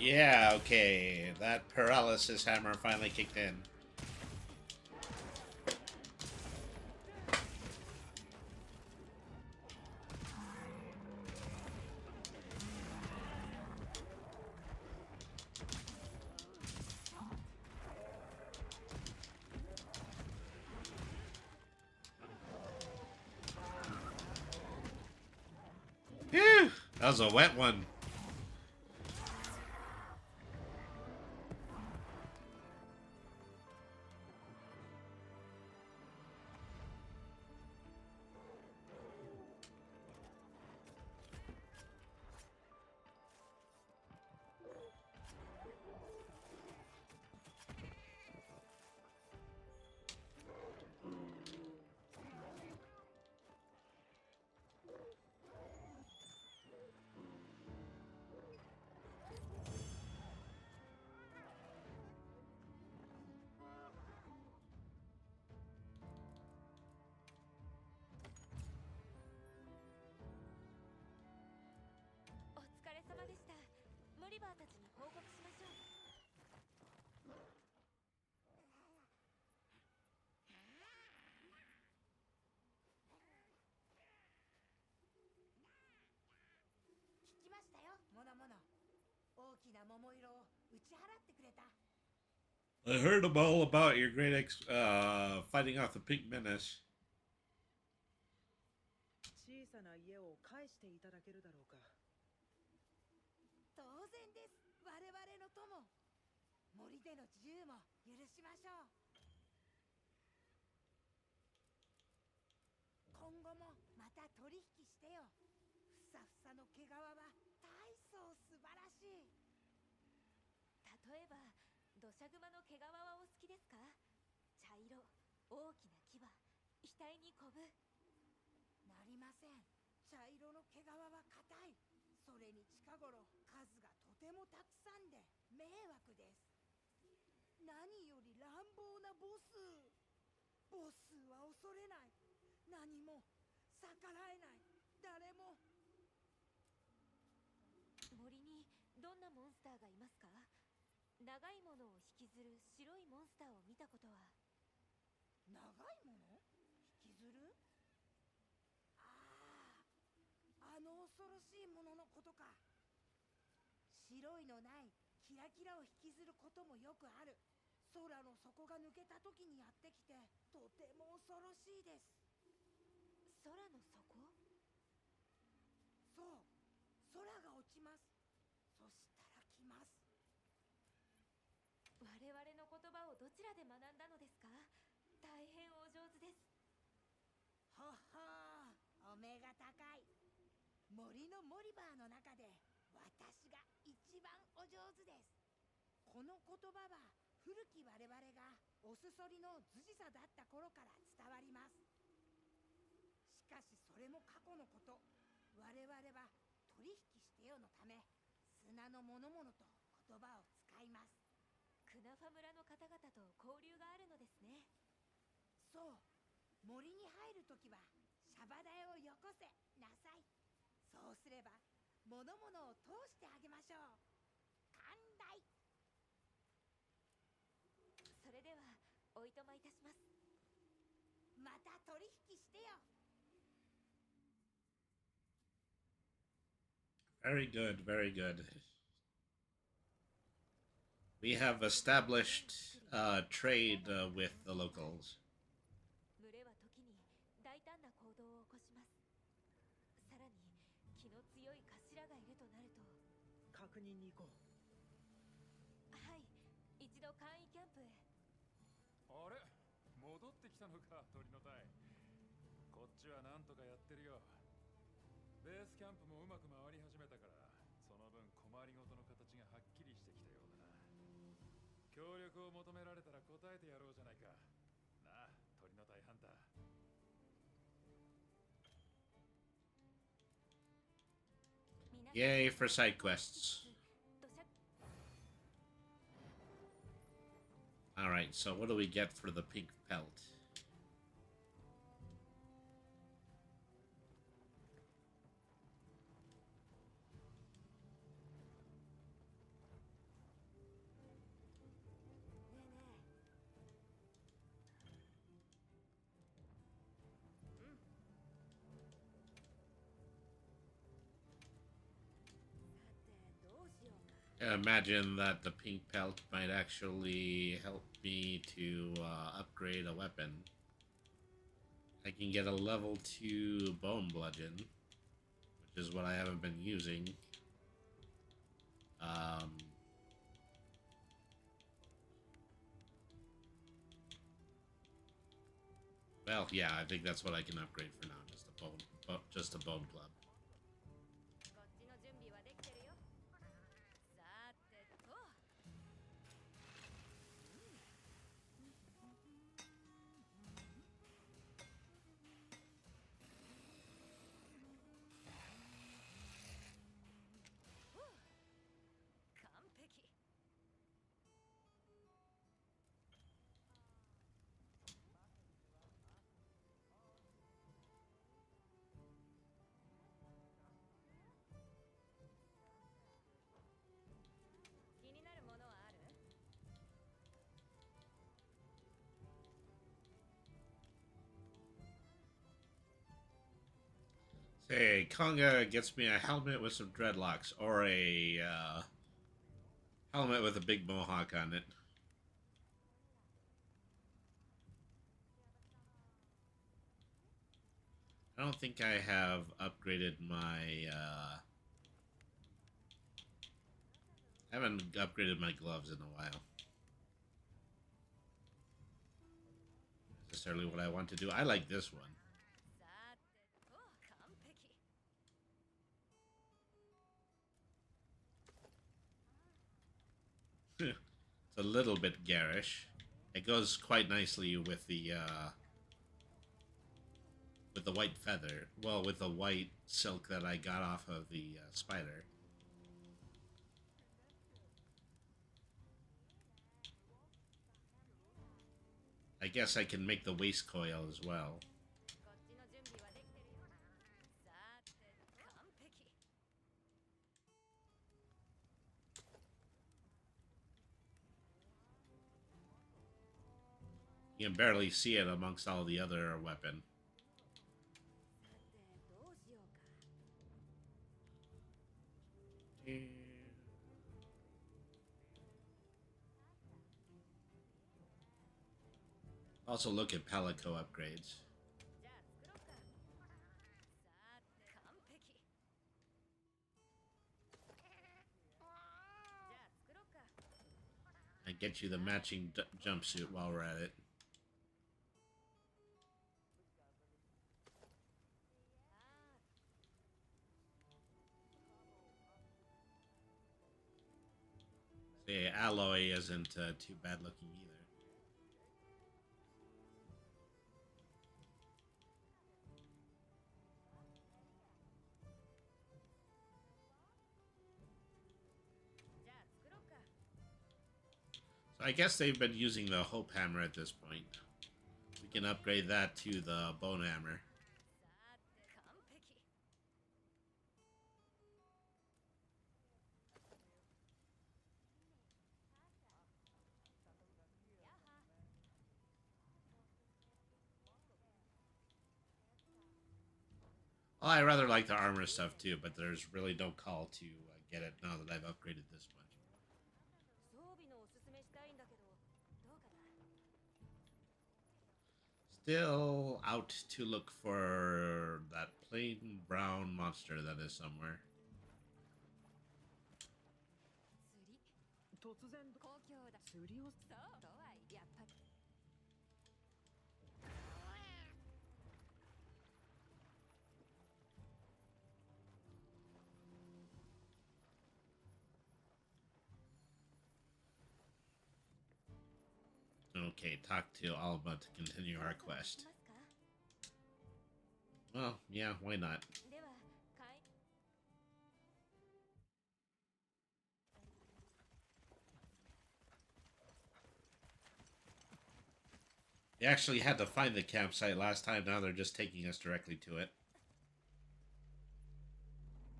Yeah, okay. That paralysis hammer finally kicked in. Phew! That was a wet one.お疲れ様でした。モリバーたちに報告しましょう。聞きましたよ、モノモノ。大きな桃色を打ち払ってくれた。 I heard all about your great fighting off the Pink Menace. 小さな家を返していただけるだろうか。当然です。我々の友。森での自由も許しましょう。今後もまた取引してよ。ふさふさの毛皮は大層素晴らしい。例えば、土砂熊の毛皮はお好きですか？茶色、大きな牙、額にコブ。なりません。茶色の毛皮は硬い。それに近頃数がとてもたくさんで迷惑です。何より乱暴なボス。ボスは恐れない。何も逆らえない。誰も。森にどんなモンスターがいますか？長いものを引きずる白いモンスターを見たことは。長いもの引きずる。ああ、あの恐ろしいもののことか。白いのないキラキラを引きずることもよくある。空の底が抜けた時にやってきてとても恐ろしいです。空の底？そう、空が落ちます。そしたら来ます。我々の言葉をどちらで学んだのですか？大変お上手です。ほっほー、お目が高い。森のモリバーの中で私が一番お上手です。この言葉は古き我々がおすそりのズジサだった頃から伝わります。しかしそれも過去のこと。我々は取引してよのため砂のものものと言葉を使います。クナファ村の方々と交流があるのですね。そう、森に入るときはシャバダイをよこせなさい。そうすれば物々を通してあげましょう。寛大。それではおいとまいたします。また取引してよ。 Very good, very good. We have established trade with the locals. 群れは時に大胆な行動を起こします。さらに気の強い頭がいるとなると。確認に行こう。はい、一度簡易キャンプへ。あれ、戻ってきたのか、鳥の隊。こっちはなんとかやってるよ。ベースキャンプもうまく回り始めたから、その分困りごとの形がはっきりしてきたようだな。協力を求められたら答えてやろうじゃないか。なあ、鳥の隊ハンター。Yay for side quests. Alright, so what do we get for the pink pelt? I imagine that the pink pelt might actually help me to upgrade a weapon. I can get a level 2 bone bludgeon, which is what I haven't been using. Well, yeah, I think that's what I can upgrade for now. Just a bone club. こっちの準備はできてるよ。さてと。完璧。気になるものはある？ Say, Konga gets me a helmet with some dreadlocks, or a helmet with a big mohawk on it. I don't think I have upgraded my, I haven't upgraded my gloves in a while. Not necessarily what I want to do. I like this one. さてと。完璧。 It's a little bit garish. It goes quite nicely with the white feather. Well, with the white silk that I got off of the spider. I guess I can make the waist coil as well. こっちの準備はできてるよ。さてと。完璧。 You can barely see it amongst all the other weapon. さてどうしようか。 Also look at Palico upgrades. じゃあ作ろうか。さて完璧。じゃあ作ろうか。 And get you the matching jumpsuit while we're at it. The alloy isn't too bad looking either. So I guess they've been using the Hope Hammer at this point. We can upgrade that to the Bone Hammer. さて完璧。 Well, I rather like the armor stuff too, but there's really no call to get it now that I've upgraded this much. 装備のおすすめしたいんだけど、どうかな？ Still out to look for that plain brown monster that is somewhere. 釣り突然公共だ釣りをそうとはやっぱり Okay, talk to Alma to continue our し quest. ますか？ Well, yeah, why not? では、かい。 They actually had to find the campsite last time, now they're just taking us directly to it.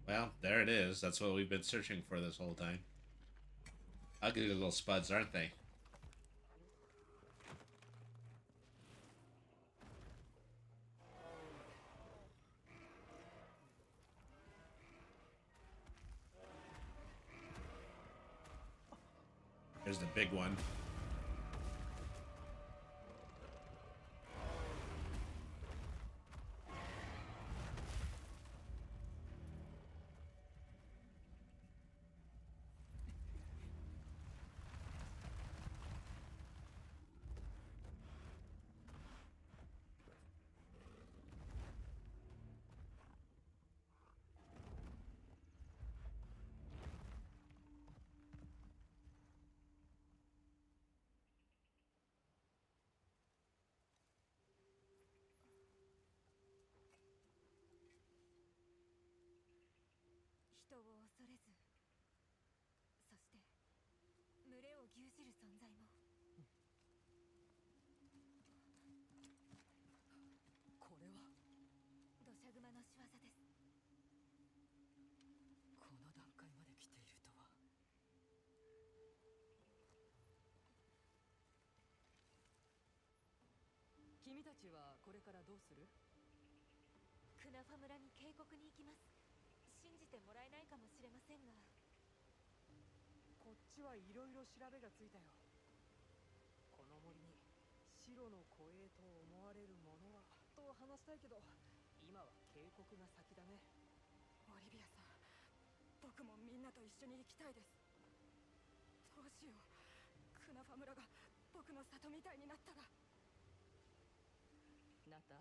Well, there it is. That's what we've been searching for this whole time. Ugly little spuds, aren't they? There's the big one.人を恐れず、そして群れを牛耳る存在も。これは土砂熊の仕業です。この段階まで来ているとは。君たちはこれからどうする？クナファ村に警告に行きます。信じてもらえないかもしれませんが、こっちはいろいろ調べがついたよ。この森に白の護衛と思われるものはと話したいけど、今は警告が先だね。オリビアさん、僕もみんなと一緒に行きたいです。どうしよう、クナファ村が僕の里みたいになったら。ナタ、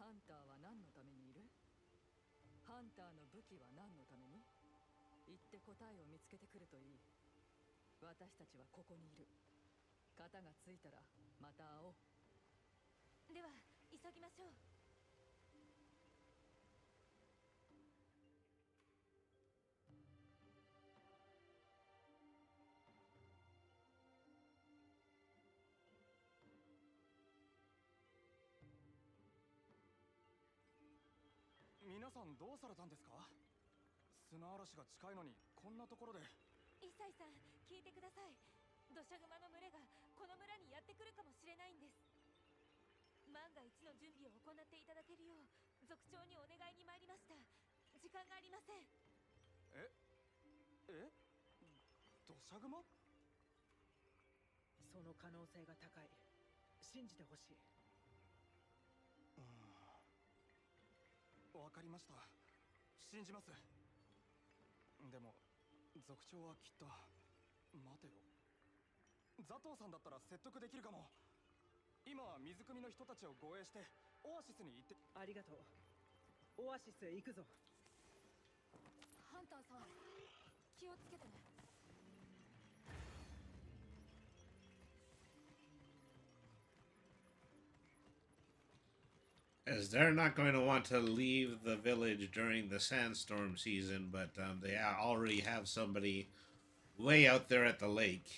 ハンターは何のためにいる？ハンターの武器は何のために？行って答えを見つけてくるといい。私たちはここにいる。型がついたらまた会おう。では急ぎましょう。皆さんどうされたんですか？砂嵐が近いのにこんなところで。イサイさん、聞いてください。土砂熊の群れがこの村にやってくるかもしれないんです。万が一の準備を行っていただけるよう族長にお願いに参りました。時間がありません。土砂熊？その可能性が高い。信じてほしい。わかりました。信じます。でも族長はきっと。待てよ、ザトウさんだったら説得できるかも。今は水汲みの人たちを護衛してオアシスに行って。ありがとう。オアシスへ行くぞ。ハンターさん、気をつけてね。As they're not going to want to leave the village during the sandstorm season, but they already have somebody way out there at the lake.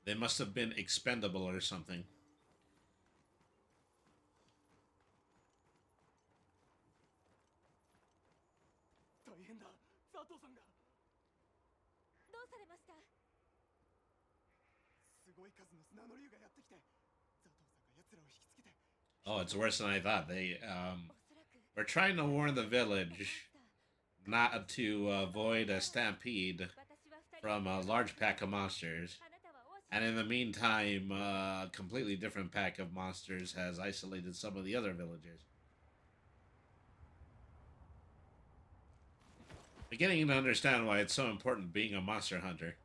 They must have been expendable or something. 大変だ、ザトウさんが。どうされました？すごい数の砂の竜がやってきて、ザトウさんが奴らを引きつけて。Oh, it's worse than I thought. They おそらく were trying to warn the village not to avoid a stampede 私は二人 from a large pack of monsters. あなたはオアシス And in the meantime, a completely different pack of monsters has isolated some of the other villagers. Beginning to understand why it's so important being a monster hunter.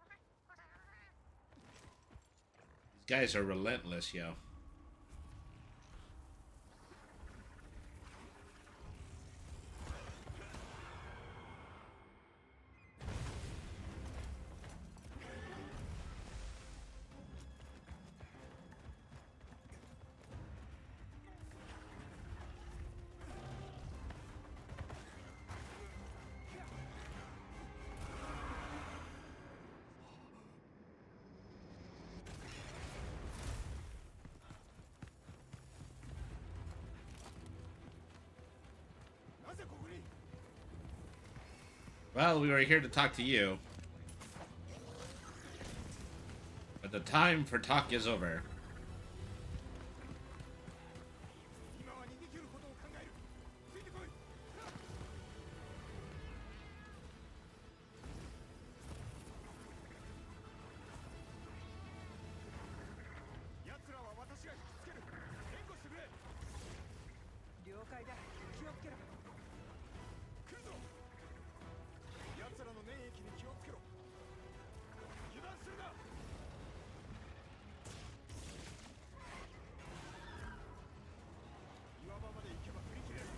These guys are relentless, yo. Well, we were here to talk to you. But the time for talk is over. 今は逃げ切ることを考える。ついてこい。解だ。気をつけろ。来るぞ。奴らの粘液に気をつけろ。油断するな。岩場まで行けば振り切れる。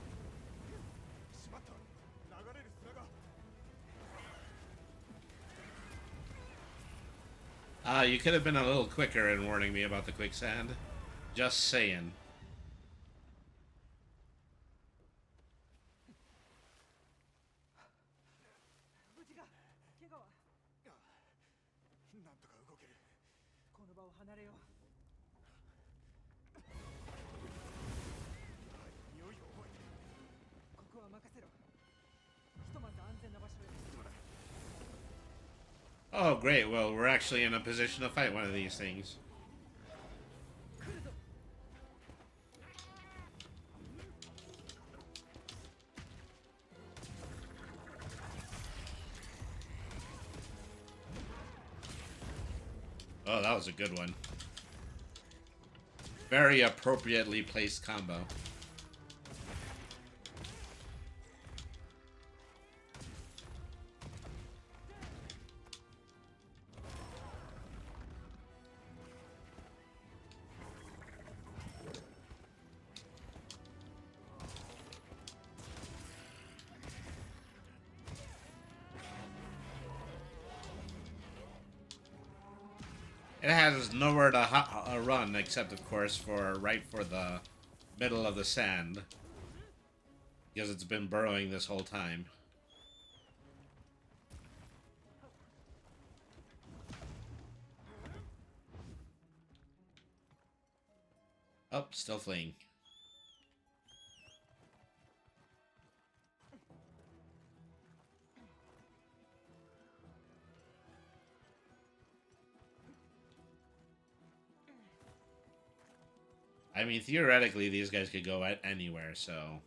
しまった。流れる砂が。You could have been a little quicker in warning me about the quicksand. Just saying. 無事か。怪我は。なんとか動ける。この場を離れよう。匂いを覚えてる。ここは任せろ。ひとまず安全な場所へ。 Oh, great. Well, we're actually in a position to fight one of these things. Oh, that was a good one. Very appropriately placed combo. It has nowhere to run except, of course, right for the middle of the sand. Because it's been burrowing this whole time. Oh, still fleeing. I mean, theoretically, these guys could go anywhere, so...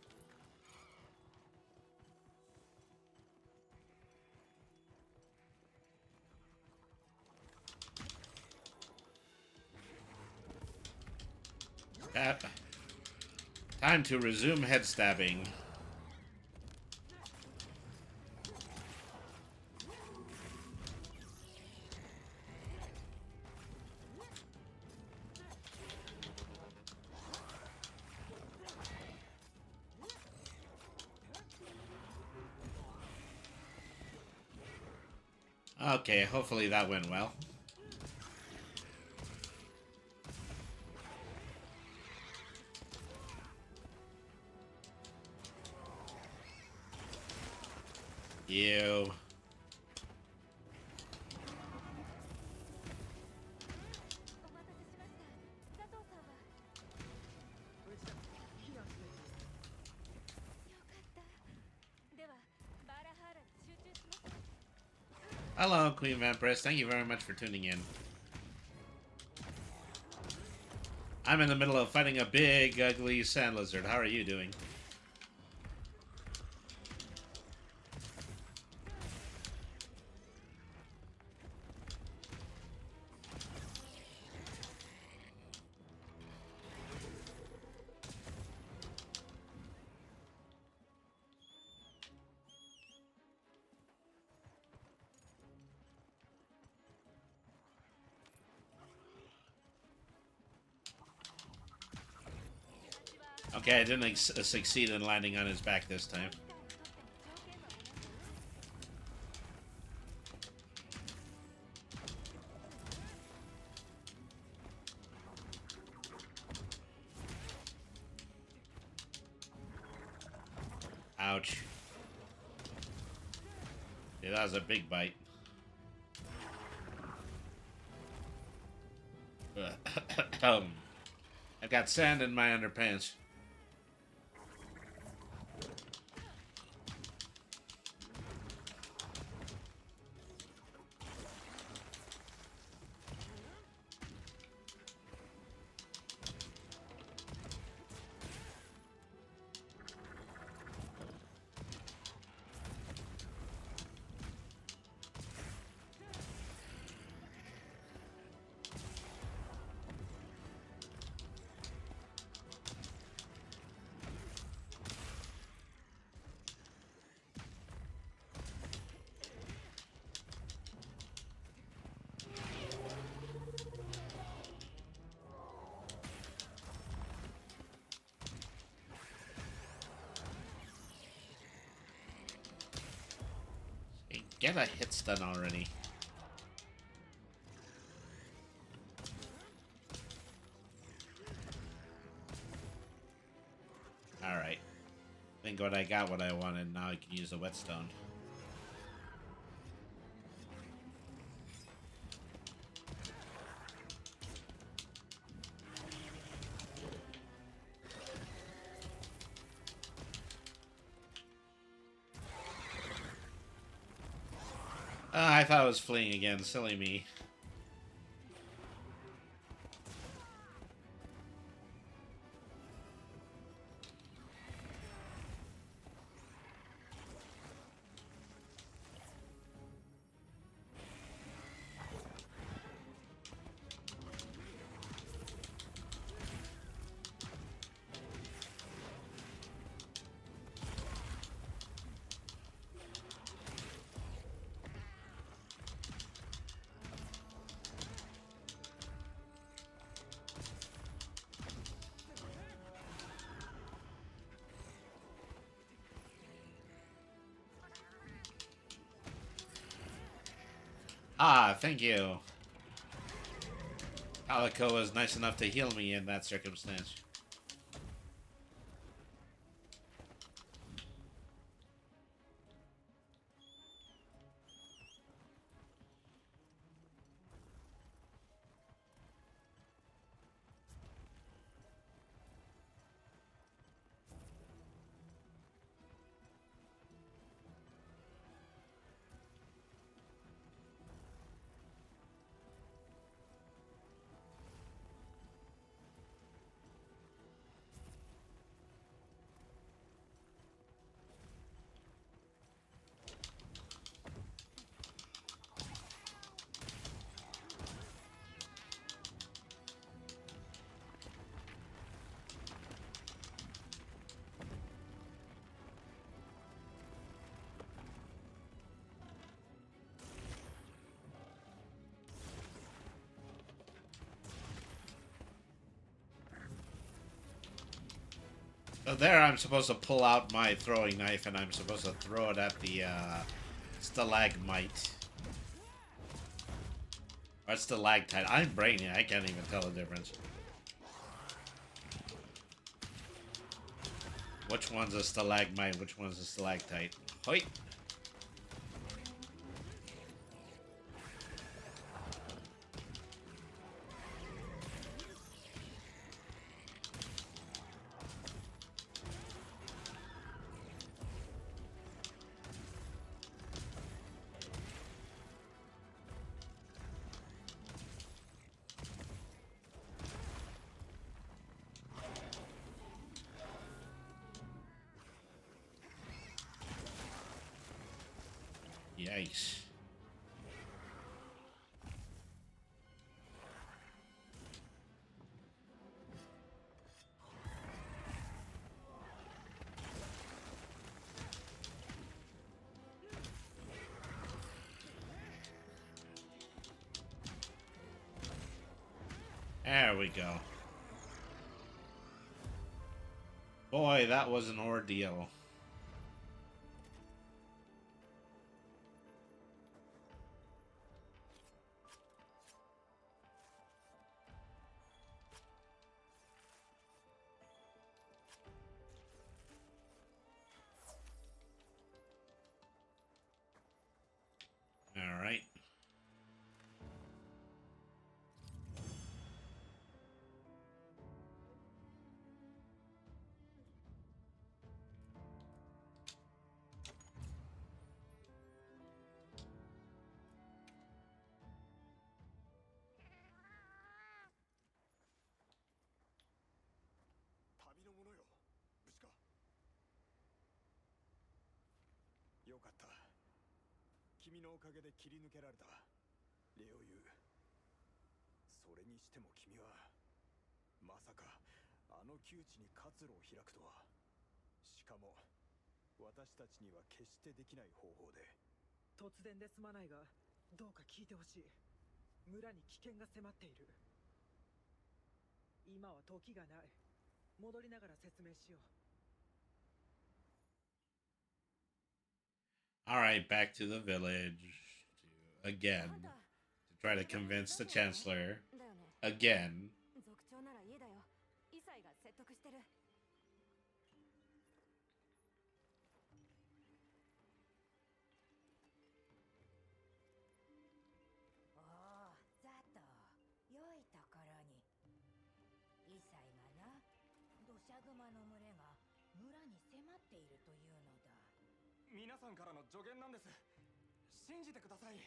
Time to resume head stabbing. Okay, hopefully that went well. Ew. Hello, Queen Vampiress. Thank you very much for tuning in. I'm in the middle of fighting a big, ugly sand lizard. How are you doing? Okay, I didn't succeed in landing on his back this time. Ouch. Yeah, that was a big bite. I've got sand in my underpants. get a hit stun already. Alright. Think what I got what I wanted. Now I can use the whetstone. I thought it was fleeing again. Silly me. Ah, thank you. Calico was nice enough to heal me in that circumstance. So there I'm supposed to pull out my throwing knife and I'm supposed to throw it at the stalagmite. Or stalactite. I'm brainy, I can't even tell the difference. Which one's a stalagmite, which one's a stalactite? Hoi! Yikes. There we go. Boy, that was an ordeal. All right. All right, back to the village again あんた to try to convince the chancellor だよね。 again. 族長ならいいだよ。イサイが説得してる。おお、ザト、良いところに。イサイがな、土砂熊の群れが村に迫っているというのだ。皆さんからの助言なんです。信じてください。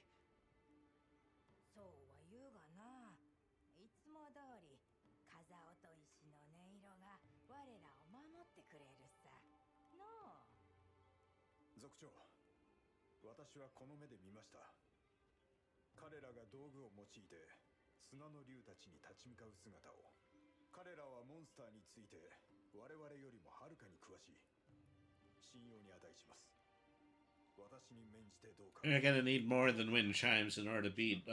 そうは言うがな、いつも通り風音と石の音色が我らを守ってくれるさ。のう。族長、私はこの目で見ました。彼らが道具を用いて砂の竜たちに立ち向かう姿を。彼らはモンスターについて我々よりもはるかに詳しい。信用に値します。私に免じてどうか。 We're gonna need more than wind chimes in order to beat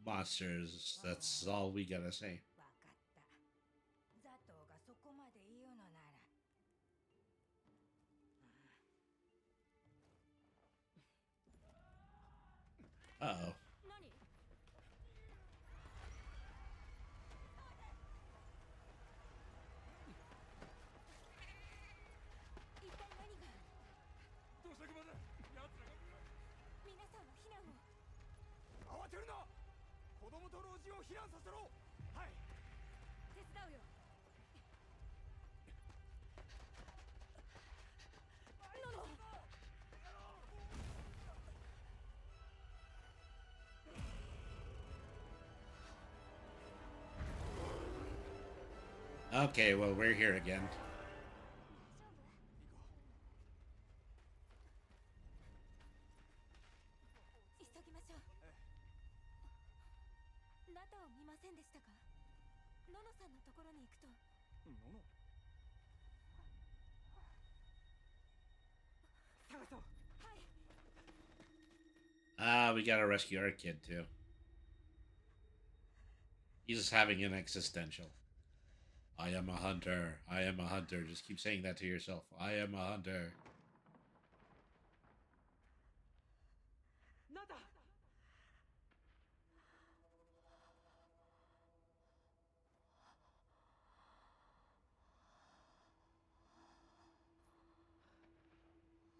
monsters. That's all we gotta say. わかった。ザトウがそこまで言うのなら。 Uh-oh. 何？一体何が？土砂熊だ。奴らが。皆さんは避難を。慌てるな。子供と老人を避難させろ。はい。手伝うよ。ノノ。 Okay, well, we're here again. 大丈夫？急ぎましょう。ナタを見ませんでしたか？ノノさんのところに行くと。のの。探そう。はい。 We gotta rescue our kid, too. He's just having an existential. I am a hunter. I am a hunter. Just keep saying that to yourself. I am a hunter. なんだ。よ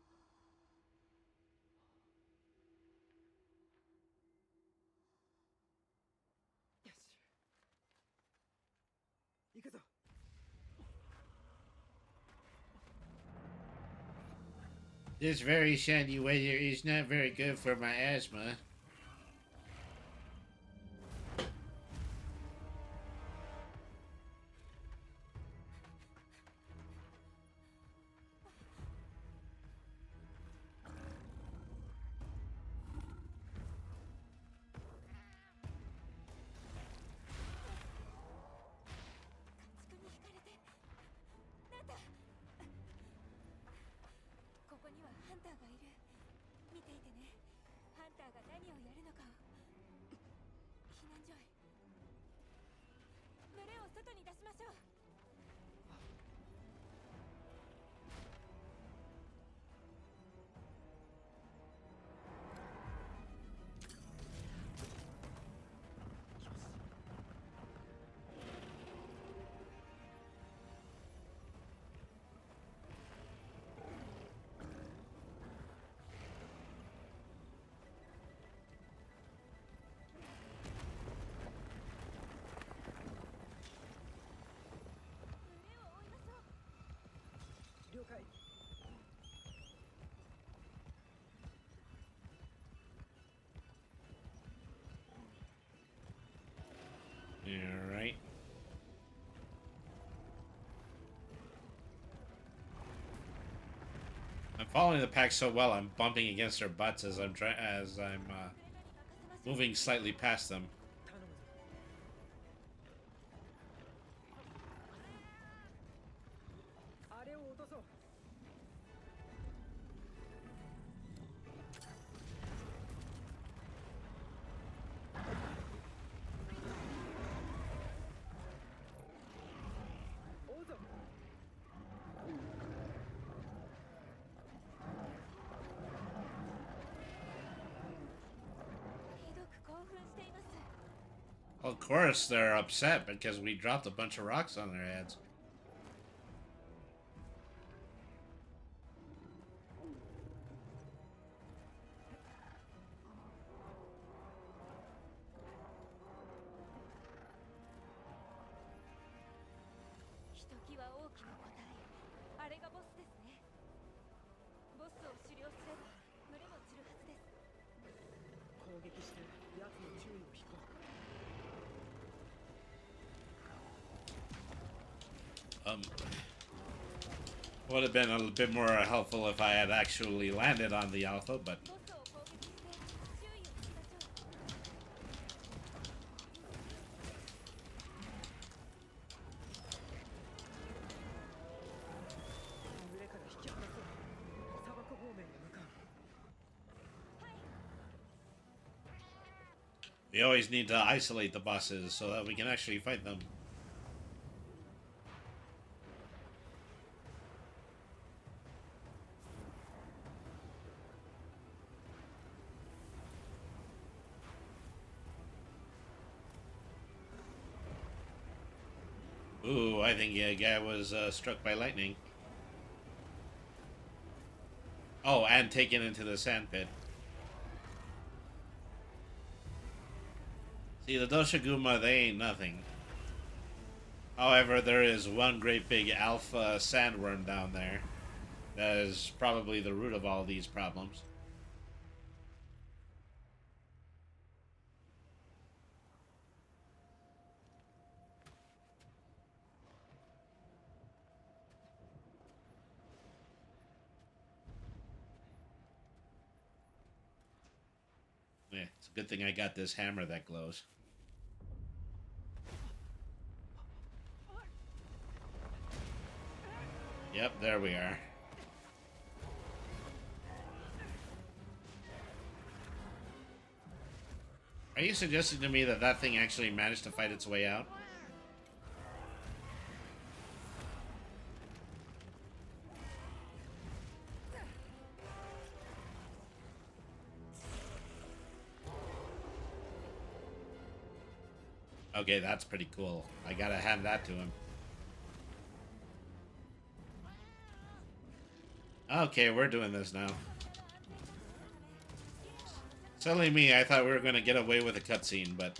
し。行くぞ。 This very sandy weather is not very good for my asthma. Alright. I'm following the pack so well I'm bumping against their butts as I'm moving slightly past them. 頼むぞ。あれを落とそう。 追うぞ。 こ course they're upset because we dropped a bunch of rocks on their heads. Would have been a little bit more helpful if I had actually landed on the alpha, but ボスを攻撃して注意をしましょう。群れから引き離そう砂漠方面に向かう we always need to isolate the bosses so that we can actually fight them. Ooh, I think a guy was struck by lightning. Oh, and taken into the sand pit. See, the Doshiguma, they ain't nothing. However, there is one great big alpha sandworm down there. That is probably the root of all these problems. Yeah, it's a good thing I got this hammer that glows. Yep, there we are. Are you suggesting to me that that thing actually managed to fight its way out? Okay, that's pretty cool. I gotta hand that to him. Okay, we're doing this now. Silly me, I thought we were gonna get away with a cutscene, but...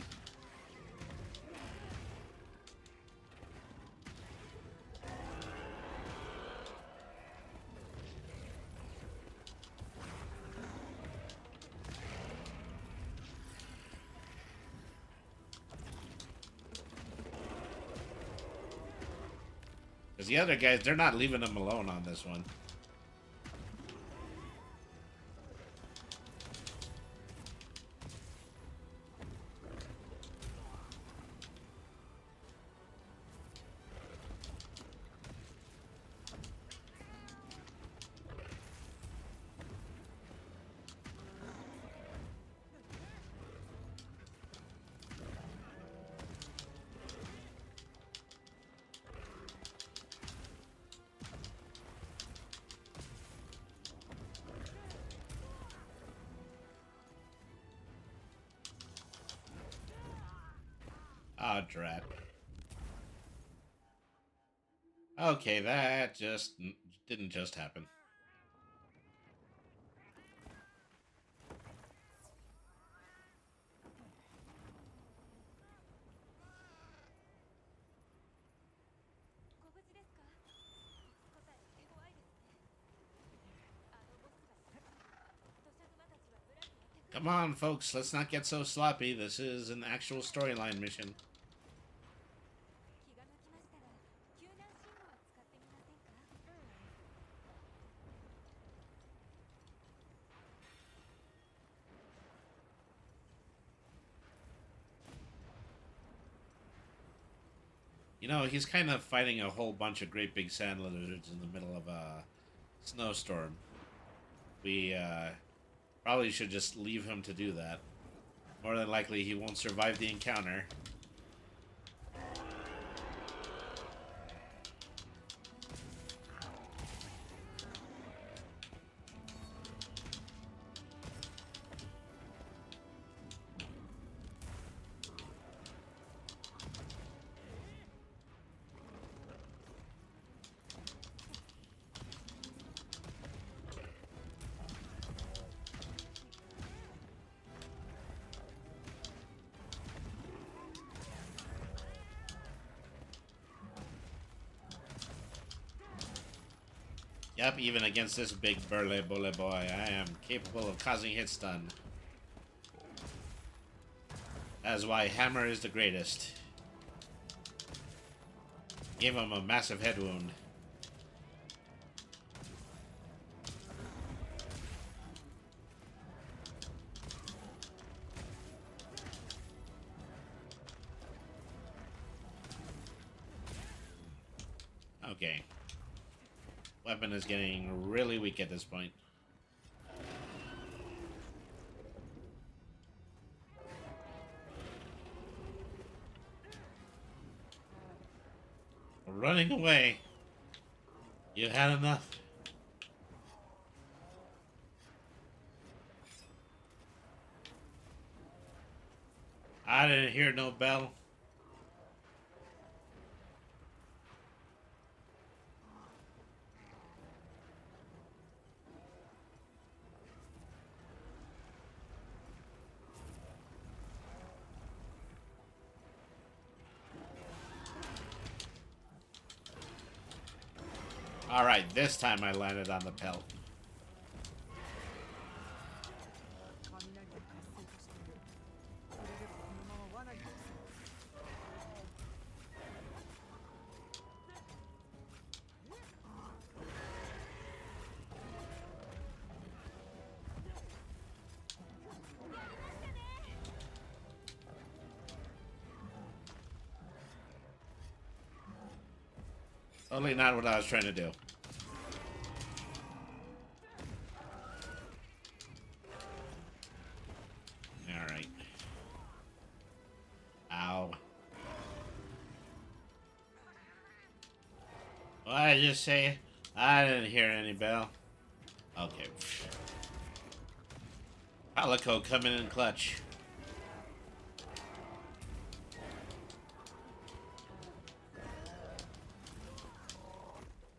Because the other guys, they're not leaving him alone on this one. Ah, oh, drat. Okay, that just didn't just happen. Come on, folks, let's not get so sloppy. This is an actual storyline mission. You know, he's kind of fighting a whole bunch of great big sand lizards in the middle of a snowstorm. We probably should just leave him to do that. More than likely, he won't survive the encounter. Yep, even against this big burly bully boy, I am capable of causing hit stun. That is why Hammer is the greatest. Gave him a massive head wound. Okay. Weapon is getting really weak at this point. Running away. You had enough. I didn't hear no bell. Alright, this time I landed on the pelt. 雷が活性化している。それではこのまま罠に落ちそう。 Totally not what I was trying to do. Alright. Ow. What did I just say? I didn't hear any bell. Okay. Palico coming in clutch.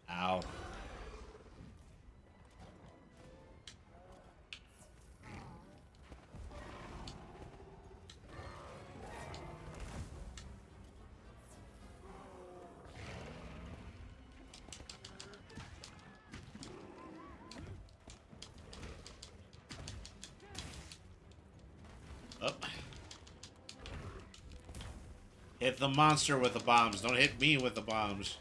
Ow. Oh. Hit the monster with the bombs. Don't hit me with the bombs.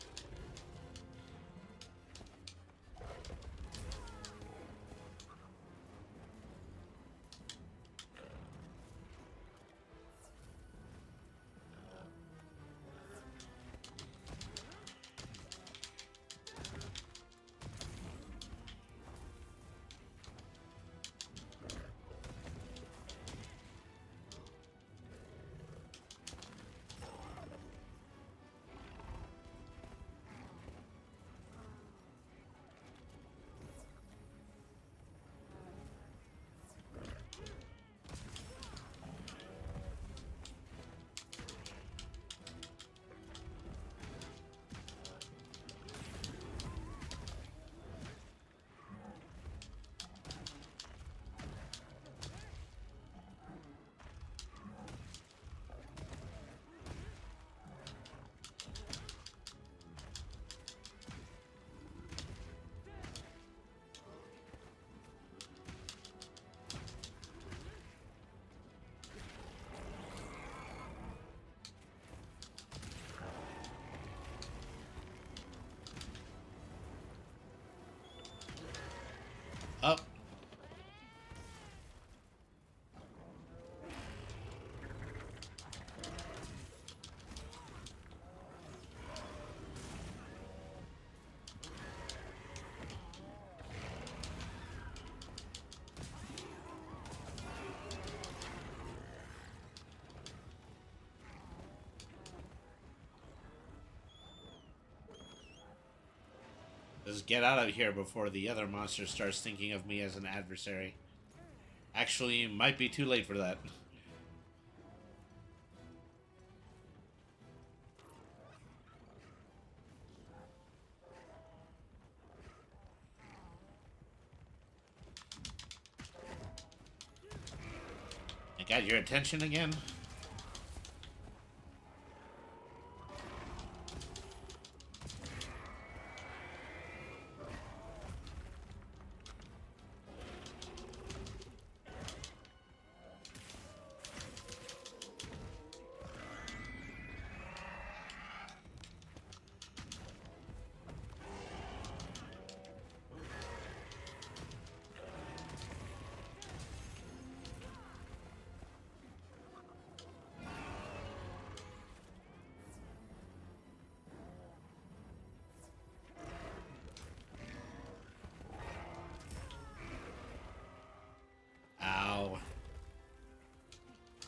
Up. Just get out of here before the other monster starts thinking of me as an adversary. Actually, might be too late for that. I got your attention again?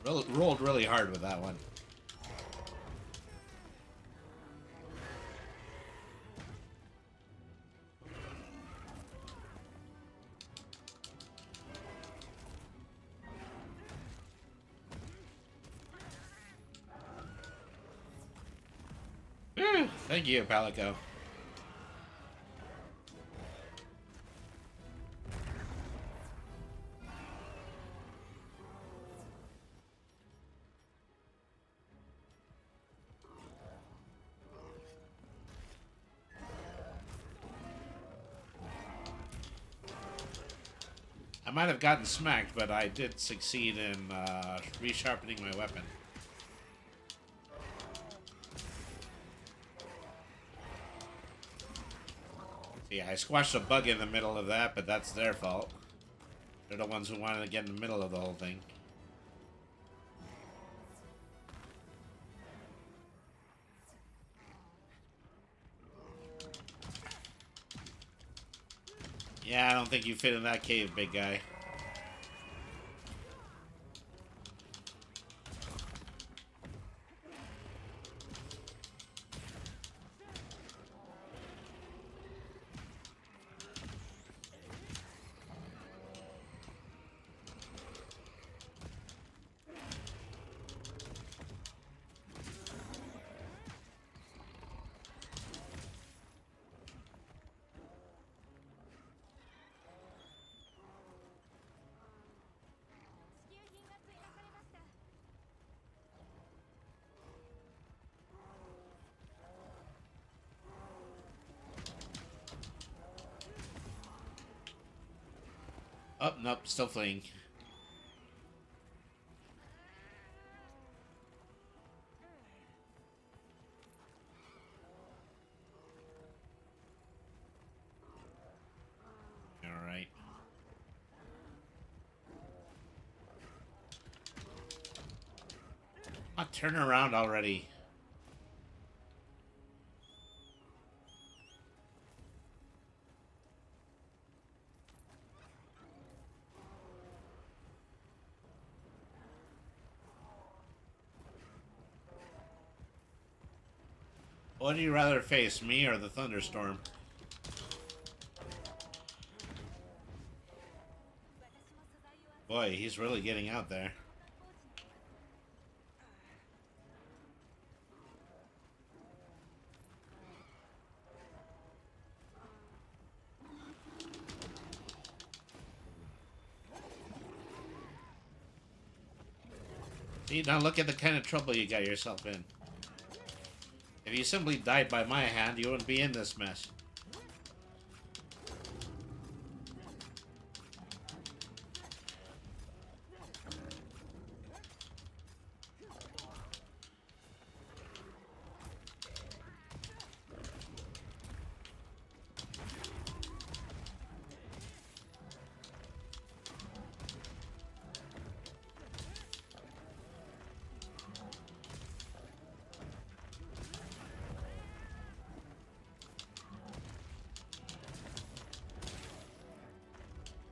Rolled really hard with that one. Thank you, Palico. I might have gotten smacked, but I did succeed in resharpening my weapon. Yeah, I squashed a bug in the middle of that, but that's their fault. They're the ones who wanted to get in the middle of the whole thing. Yeah, I don't think you fit in that cave, big guy. Oh, nope, still fleeing. Alright. Oh, turn around already. What do you rather face, me or the thunderstorm? Boy, he's really getting out there. See, now look at the kind of trouble you got yourself in. If you simply died by my hand, you wouldn't be in this mess.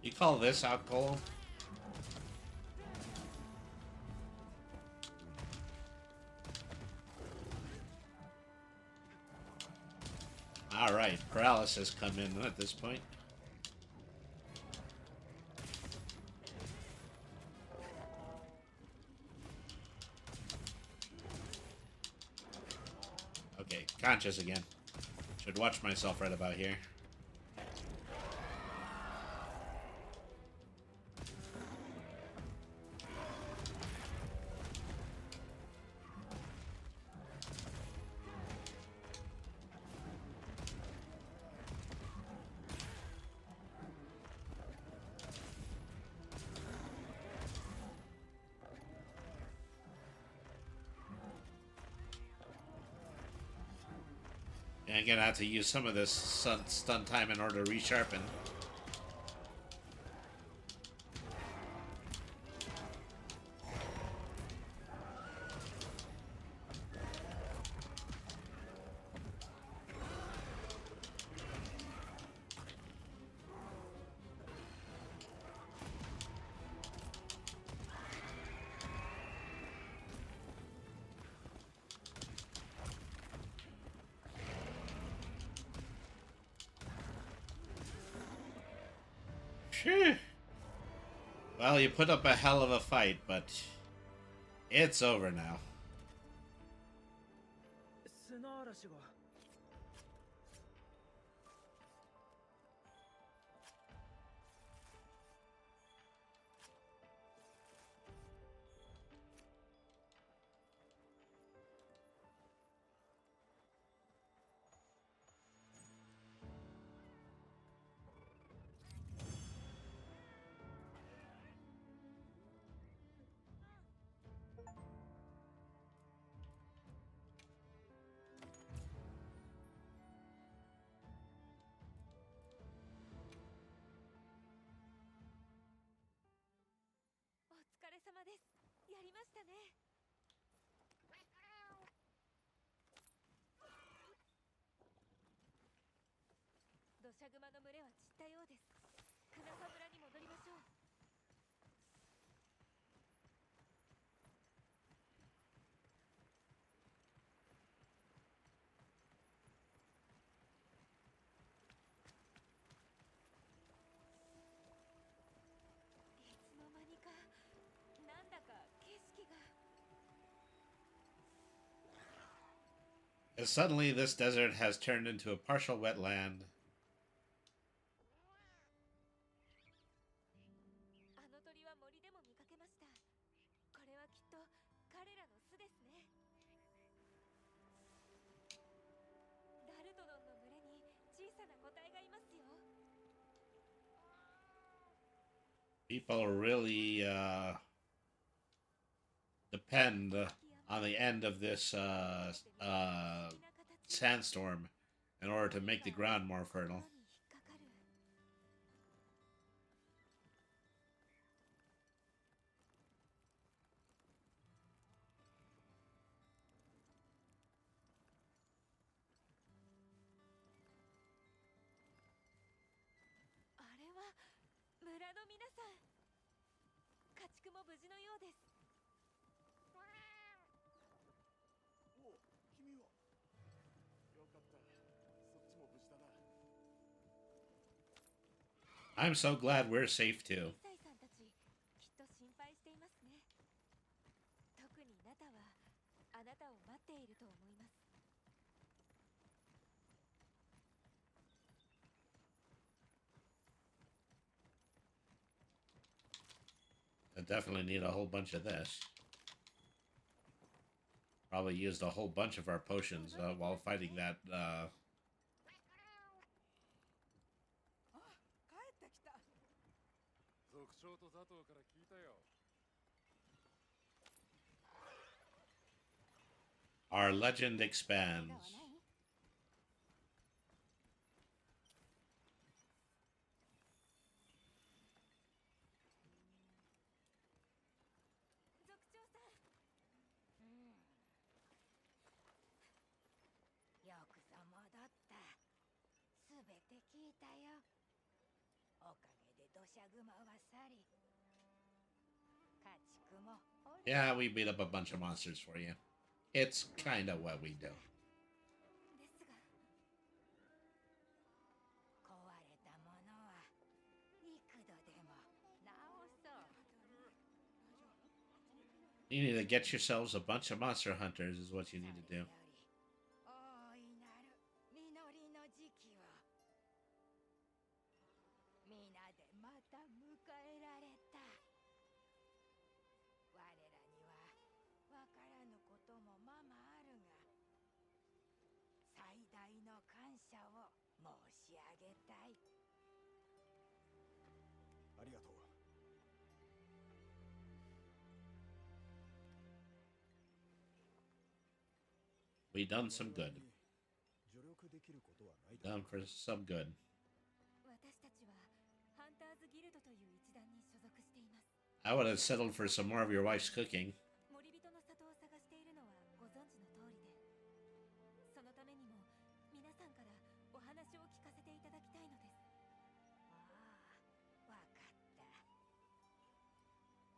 You call this alcohol? Alright, paralysis come in at this point. Okay, conscious again. Should watch myself right about here. And I'm gonna have to use some of this stun time in order to resharpen. Phew. Well, you put up a hell of a fight, but it's over now. 砂嵐が。お疲れ様です。やりましたね。土砂熊の群れは散ったようです。クナファ村に戻りましょう。いつの間にか、なんだか景色が。And suddenly, this desert has turned into a partial wetland. あの鳥は森でも見かけました。これはきっと彼らの巣ですね。ダルトドンの群れに小さな個体がいますよ。People really depend on the end of this sandstorm in order to make the ground more fertile. あれは村の皆さん。家畜も無事のようです。お、君は。よかった。そっちも無事だな。I'm so glad we're safe too. イサイさんたち、きっと心配していますね。特にナタはあなたを待っていると思います。I definitely need a whole bunch of this. Probably used a whole bunch of our potions while fighting that. あ、帰ってきた。族長とザトウから聞いたよ。 Our legend expands. 族長さん。よくぞ戻った。すべて聞いたよ。おかげで土砂熊は去り、家畜もおり Yeah, we beat up a bunch of monsters for you. It's kind of what we do. ですが、壊れたものは幾度でも直そう。 You need to get yourselves a bunch of monster hunters, is what you need to do. 大いなる実りの時期を皆でまた迎えられた。我らにはわからぬこともままあるが、最大の感謝を申し上げたい。ありがとう。 We done some good. 助力できることはないだ Done ろう for some good. 私たちはハンターズギルドという一団に所属しています。 I would have settled for some more of your wife's cooking. 森人の里を探しているのはご存知の通りで、そのためにも皆さんからお話を聞かせていただきたいのです。ああ、わかった。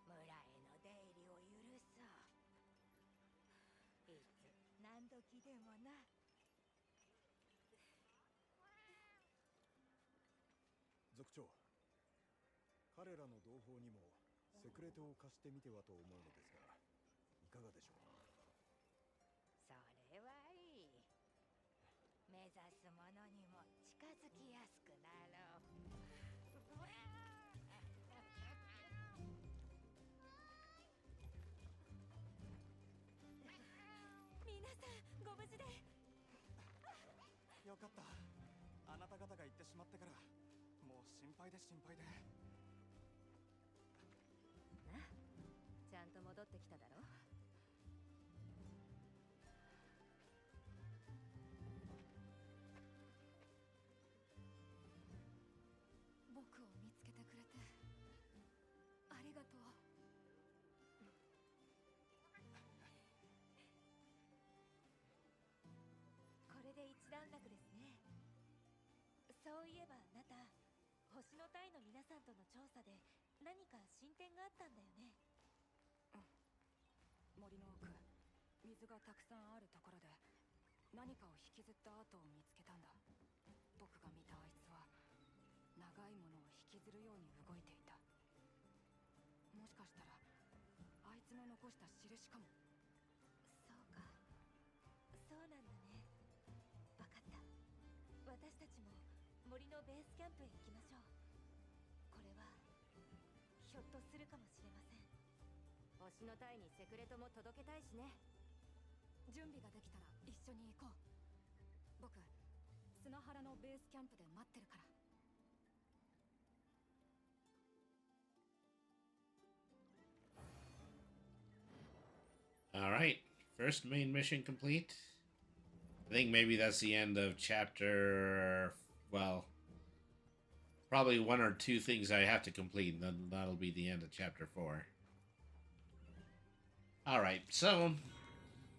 村への出入りを許そう。いつ何時でもな。族長、彼らの同胞にもセクレトを貸してみてはと思うのですが、いかがでしょう。それはいい。目指すものにも近づきやすくなろう。皆さんご無事で。よかった。あなた方が行ってしまってからもう心配で心配で。ちゃんと戻ってきただろ。僕を見つけてくれてありがとう。これで一段落ですね。そういえばあなた、星の隊の皆さんとの調査で何か進展があったんだよね。森の奥、水がたくさんあるところで何かを引きずった跡を見つけたんだ。僕が見たあいつは長いものを引きずるように動いていた。もしかしたらあいつの残した印かも。そうか、そうなんだね。わかった。私たちも森のベースキャンプへ行きましょう。これはひょっとするかもしれません。星の隊にセクレトも届けたいしね。準備ができたら一緒に行こう。僕、砂原のベースキャンプで待ってるから。All right, first main mission complete. I think maybe that's the end of chapter. Well, probably one or two things I have to complete, and then that'll be the end of chapter 4. All right, so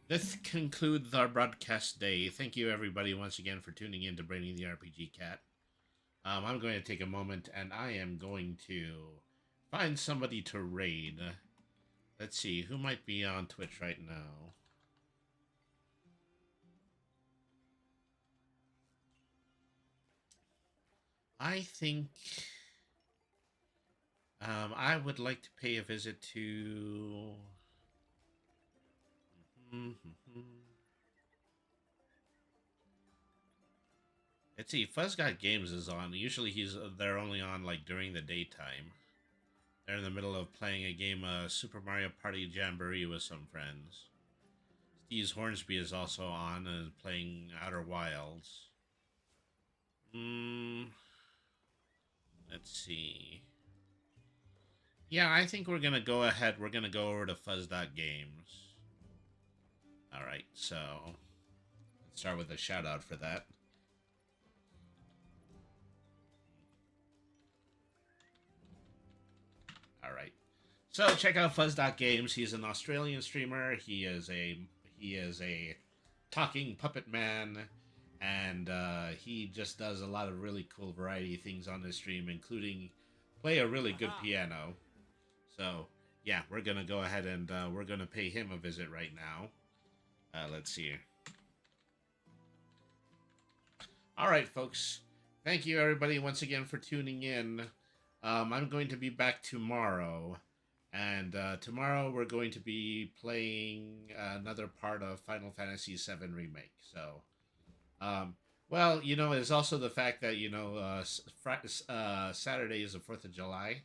this concludes our broadcast day. Thank you, everybody, once again for tuning in to Brainy the RPG Cat. I'm going to take a moment, and I am going to find somebody to raid. Let's see, who might be on Twitch right now? I think I would like to pay a visit to... Let's see, Fuzz Got Games is on. Usually they're only on like during the daytime. They're in the middle of playing a game of Super Mario Party Jamboree with some friends. Steve Hornsby is also on and playing Outer Wilds. Let's see. Yeah, I think we're gonna go ahead. We're gonna go over to Fuzz.Games. Alright, so let's start with a shout out for that. Alright. So check out Fuzz.Games. He's an Australian streamer. He is a talking puppet man, and he just does a lot of really cool variety of things on his stream, including play a really good piano. So yeah, we're gonna go ahead and we're gonna pay him a visit right now. Let's see here. All right, folks. Thank you, everybody, once again for tuning in. I'm going to be back tomorrow. And tomorrow we're going to be playing another part of Final Fantasy VII Remake. So, well, you know, it's also the fact that, you know, Saturday is the 4th of July.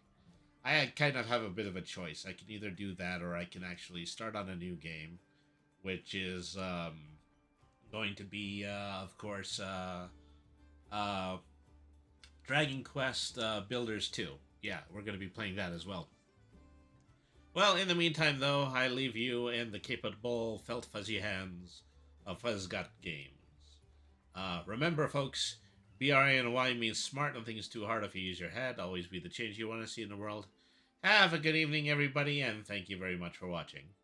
I kind of have a bit of a choice. I can either do that or I can actually start on a new game, which is going to be, of course, Dragon Quest Builders 2. Yeah, we're going to be playing that as well. Well, in the meantime, though, I leave you in the capable, felt fuzzy hands of Fuzz Got Games. Remember, folks, BRANY means smart. Nothing is too hard if you use your head. Always be the change you want to see in the world. Have a good evening, everybody, and thank you very much for watching.